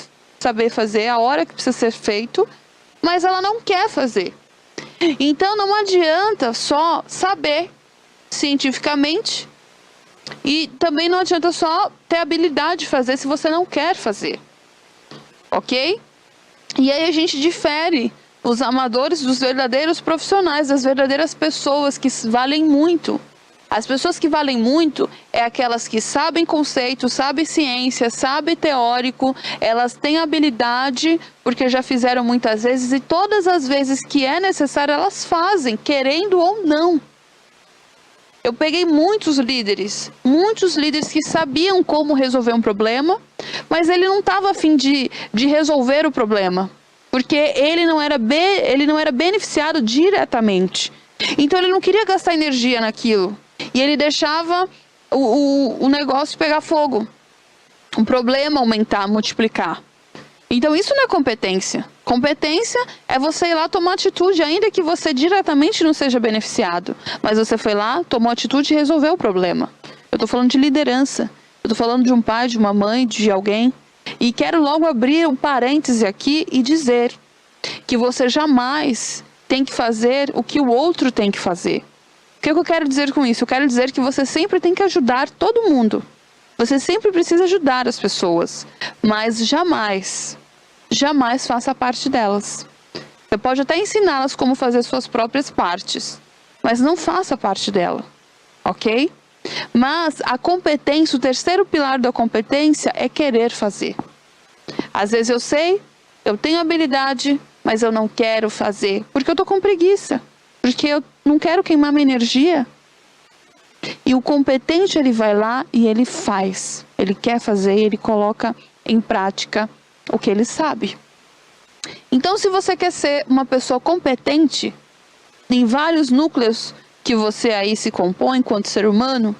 fazer, a hora que precisa ser feito, mas ela não quer fazer. Então não adianta só saber cientificamente e também não adianta só ter habilidade de fazer se você não quer fazer, ok? E aí a gente difere os amadores dos verdadeiros profissionais, das verdadeiras pessoas que valem muito. As pessoas que valem muito é aquelas que sabem conceito, sabem ciência, sabem teórico, elas têm habilidade, porque já fizeram muitas vezes, e todas as vezes que é necessário elas fazem, querendo ou não. Eu peguei muitos líderes que sabiam como resolver um problema, mas ele não estava a fim de resolver o problema, porque ele não era beneficiado diretamente. Então ele não queria gastar energia naquilo. E ele deixava o negócio pegar fogo, o problema aumentar, multiplicar. Então isso não é competência. Competência é você ir lá tomar atitude, ainda que você diretamente não seja beneficiado. Mas você foi lá, tomou atitude e resolveu o problema. Eu estou falando de liderança. Eu estou falando de um pai, de uma mãe, de alguém. E quero logo abrir um parêntese aqui e dizer que você jamais tem que fazer o que o outro tem que fazer. O que eu quero dizer com isso? Eu quero dizer que você sempre tem que ajudar todo mundo. Você sempre precisa ajudar as pessoas, mas jamais faça parte delas. Você pode até ensiná-las como fazer suas próprias partes, mas não faça parte dela, ok? Mas a competência, o terceiro pilar da competência é querer fazer. Às vezes eu sei, eu tenho habilidade, mas eu não quero fazer, porque eu estou com preguiça. Porque eu não quero queimar minha energia. E o competente, ele vai lá e ele faz. Ele quer fazer e ele coloca em prática o que ele sabe. Então, se você quer ser uma pessoa competente, em vários núcleos que você aí se compõe enquanto ser humano,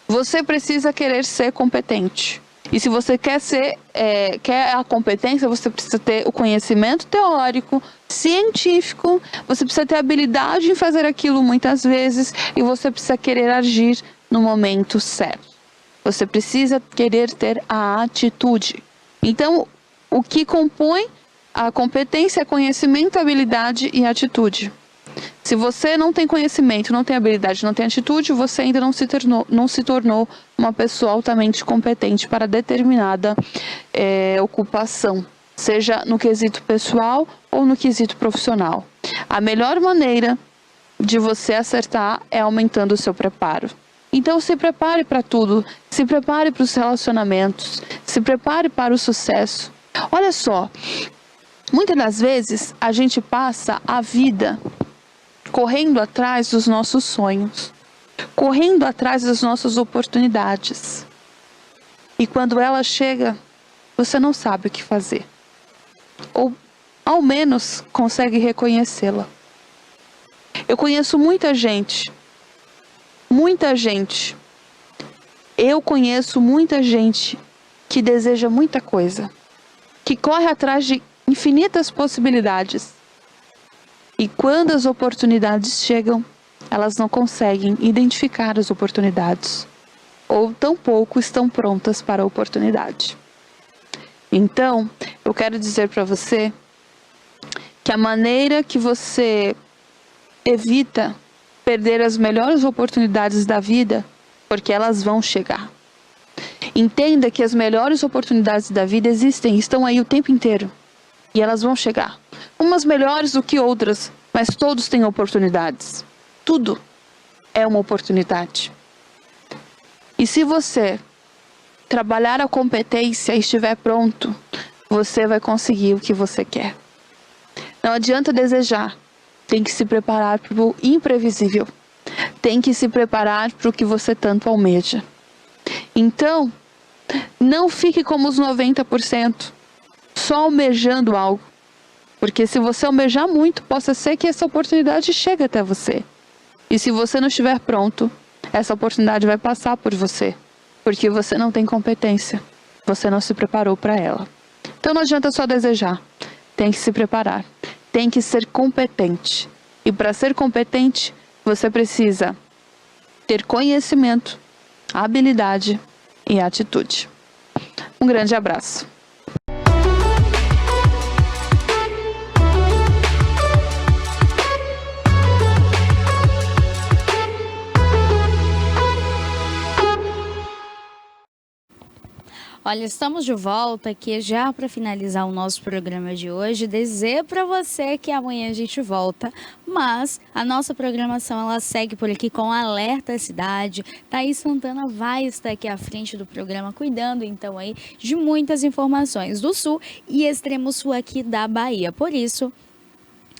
você precisa querer ser competente. E se você quer a competência, você precisa ter o conhecimento teórico, científico, você precisa ter habilidade em fazer aquilo muitas vezes e você precisa querer agir no momento certo. Você precisa querer ter a atitude. Então, o que compõe a competência é conhecimento, habilidade e atitude. Se você não tem conhecimento, não tem habilidade, não tem atitude, você ainda não se tornou uma pessoa altamente competente para determinada ocupação, seja no quesito pessoal ou no quesito profissional. A melhor maneira de você acertar é aumentando o seu preparo. Então se prepare para tudo, se prepare para os relacionamentos, se prepare para o sucesso. Olha só, muitas das vezes a gente passa a vida correndo atrás dos nossos sonhos, correndo atrás das nossas oportunidades. E quando ela chega, você não sabe o que fazer. Ou, ao menos, consegue reconhecê-la. Eu conheço muita gente. Eu conheço muita gente que deseja muita coisa, que corre atrás de infinitas possibilidades. E quando as oportunidades chegam, elas não conseguem identificar as oportunidades, ou tampouco estão prontas para a oportunidade. Então, eu quero dizer para você que a maneira que você evita perder as melhores oportunidades da vida, porque elas vão chegar. Entenda que as melhores oportunidades da vida existem, estão aí o tempo inteiro. E elas vão chegar. Umas melhores do que outras, mas todos têm oportunidades. Tudo é uma oportunidade. E se você trabalhar a competência e estiver pronto, você vai conseguir o que você quer. Não adianta desejar. Tem que se preparar para o imprevisível. Tem que se preparar para o que você tanto almeja. Então, não fique como os 90%, só almejando algo. Porque se você almejar muito, possa ser que essa oportunidade chegue até você. E se você não estiver pronto, essa oportunidade vai passar por você. Porque você não tem competência. Você não se preparou para ela. Então não adianta só desejar. Tem que se preparar. Tem que ser competente. E para ser competente, você precisa ter conhecimento, habilidade e atitude. Um grande abraço. Olha, estamos de volta aqui já para finalizar o nosso programa de hoje. Dizer para você que amanhã a gente volta, mas a nossa programação ela segue por aqui com Alerta Cidade. Thaís Santana vai estar aqui à frente do programa, cuidando então aí de muitas informações do Sul e extremo sul aqui da Bahia. Por isso,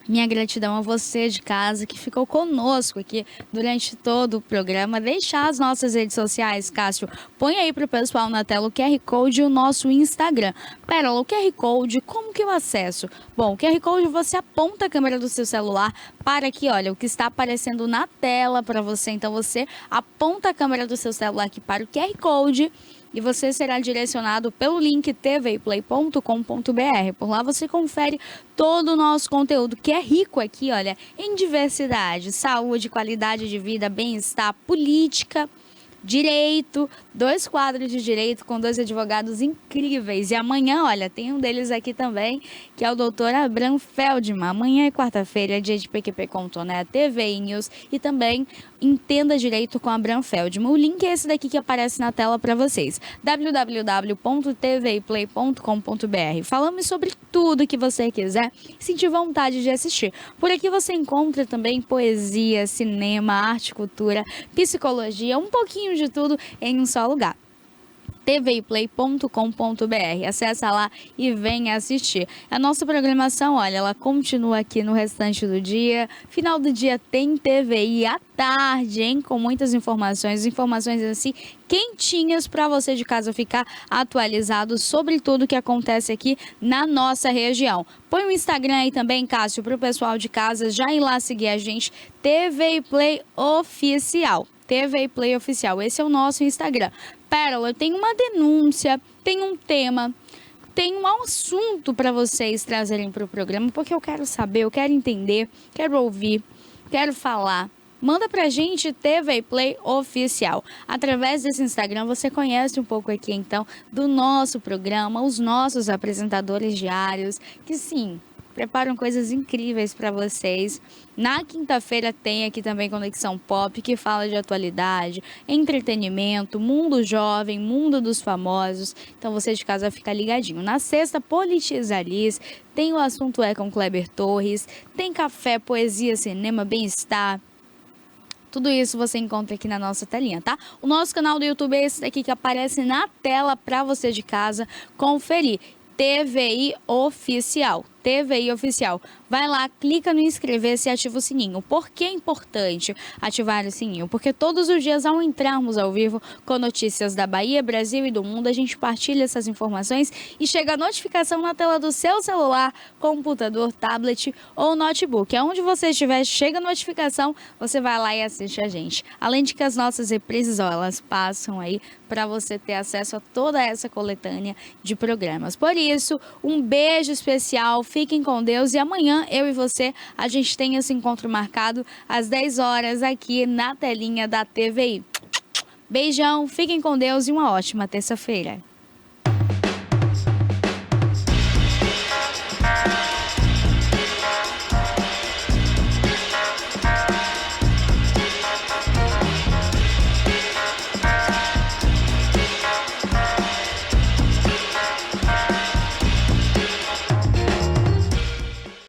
minha gratidão a você de casa que ficou conosco aqui durante todo o programa. Deixar as nossas redes sociais, Cássio, põe aí para o pessoal na tela o QR Code e o nosso Instagram. Pérola, o QR Code, como que eu acesso? Bom, o QR Code você aponta a câmera do seu celular para aqui, olha, o que está aparecendo na tela para você. Então você aponta a câmera do seu celular aqui para o QR Code e você será direcionado pelo link tvplay.com.br. Por lá você confere todo o nosso conteúdo, que é rico aqui, olha, em diversidade, saúde, qualidade de vida, bem-estar, política, direito, 2 quadros de direito com 2 advogados incríveis. E amanhã, olha, tem um deles aqui também, que é o doutor Abraham Feldman. Amanhã é quarta-feira, é dia de PQP com Toné, TV News e também Entenda Direito com Abraham Feldman. O link é esse daqui que aparece na tela para vocês, www.tvplay.com.br. Falamos sobre tudo que você quiser, sentir vontade de assistir. Por aqui você encontra também poesia, cinema, arte, cultura, psicologia, um pouquinho de tudo em um só lugar. tvplay.com.br. Acessa lá e venha assistir. A nossa programação, olha, ela continua aqui no restante do dia. Final do dia tem TVI à tarde, hein? Com muitas informações assim quentinhas para você de casa ficar atualizado sobre tudo que acontece aqui na nossa região. Põe o Instagram aí também, Cássio, para o pessoal de casa já ir lá seguir a gente, TV Play Oficial. TV Play Oficial, esse é o nosso Instagram. Pérola, eu tenho uma denúncia, tem um tema, tem um assunto para vocês trazerem para o programa, porque eu quero saber, eu quero entender, quero ouvir, quero falar. Manda pra gente TV Play Oficial. Através desse Instagram você conhece um pouco aqui então do nosso programa, os nossos apresentadores diários, que sim, preparam coisas incríveis para vocês. Na quinta-feira tem aqui também Conexão Pop, que fala de atualidade, entretenimento, mundo jovem, mundo dos famosos. Então você de casa fica ligadinho. Na sexta, Politiza Liz, tem o Assunto É com Kleber Torres, tem café, poesia, cinema, bem-estar. Tudo isso você encontra aqui na nossa telinha, tá? O nosso canal do YouTube é esse daqui que aparece na tela para você de casa conferir. TVI Oficial. TVI Oficial. Vai lá, clica no inscrever-se e ativa o sininho. Por que é importante ativar o sininho? Porque todos os dias, ao entrarmos ao vivo com notícias da Bahia, Brasil e do mundo, a gente partilha essas informações e chega a notificação na tela do seu celular, computador, tablet ou notebook. Aonde você estiver, chega a notificação, você vai lá e assiste a gente. Além de que as nossas reprises, elas passam aí para você ter acesso a toda essa coletânea de programas. Por isso, um beijo especial, fiquem com Deus e amanhã eu e você, a gente tem esse encontro marcado às 10 horas aqui na telinha da TVI. Beijão, fiquem com Deus e uma ótima terça-feira.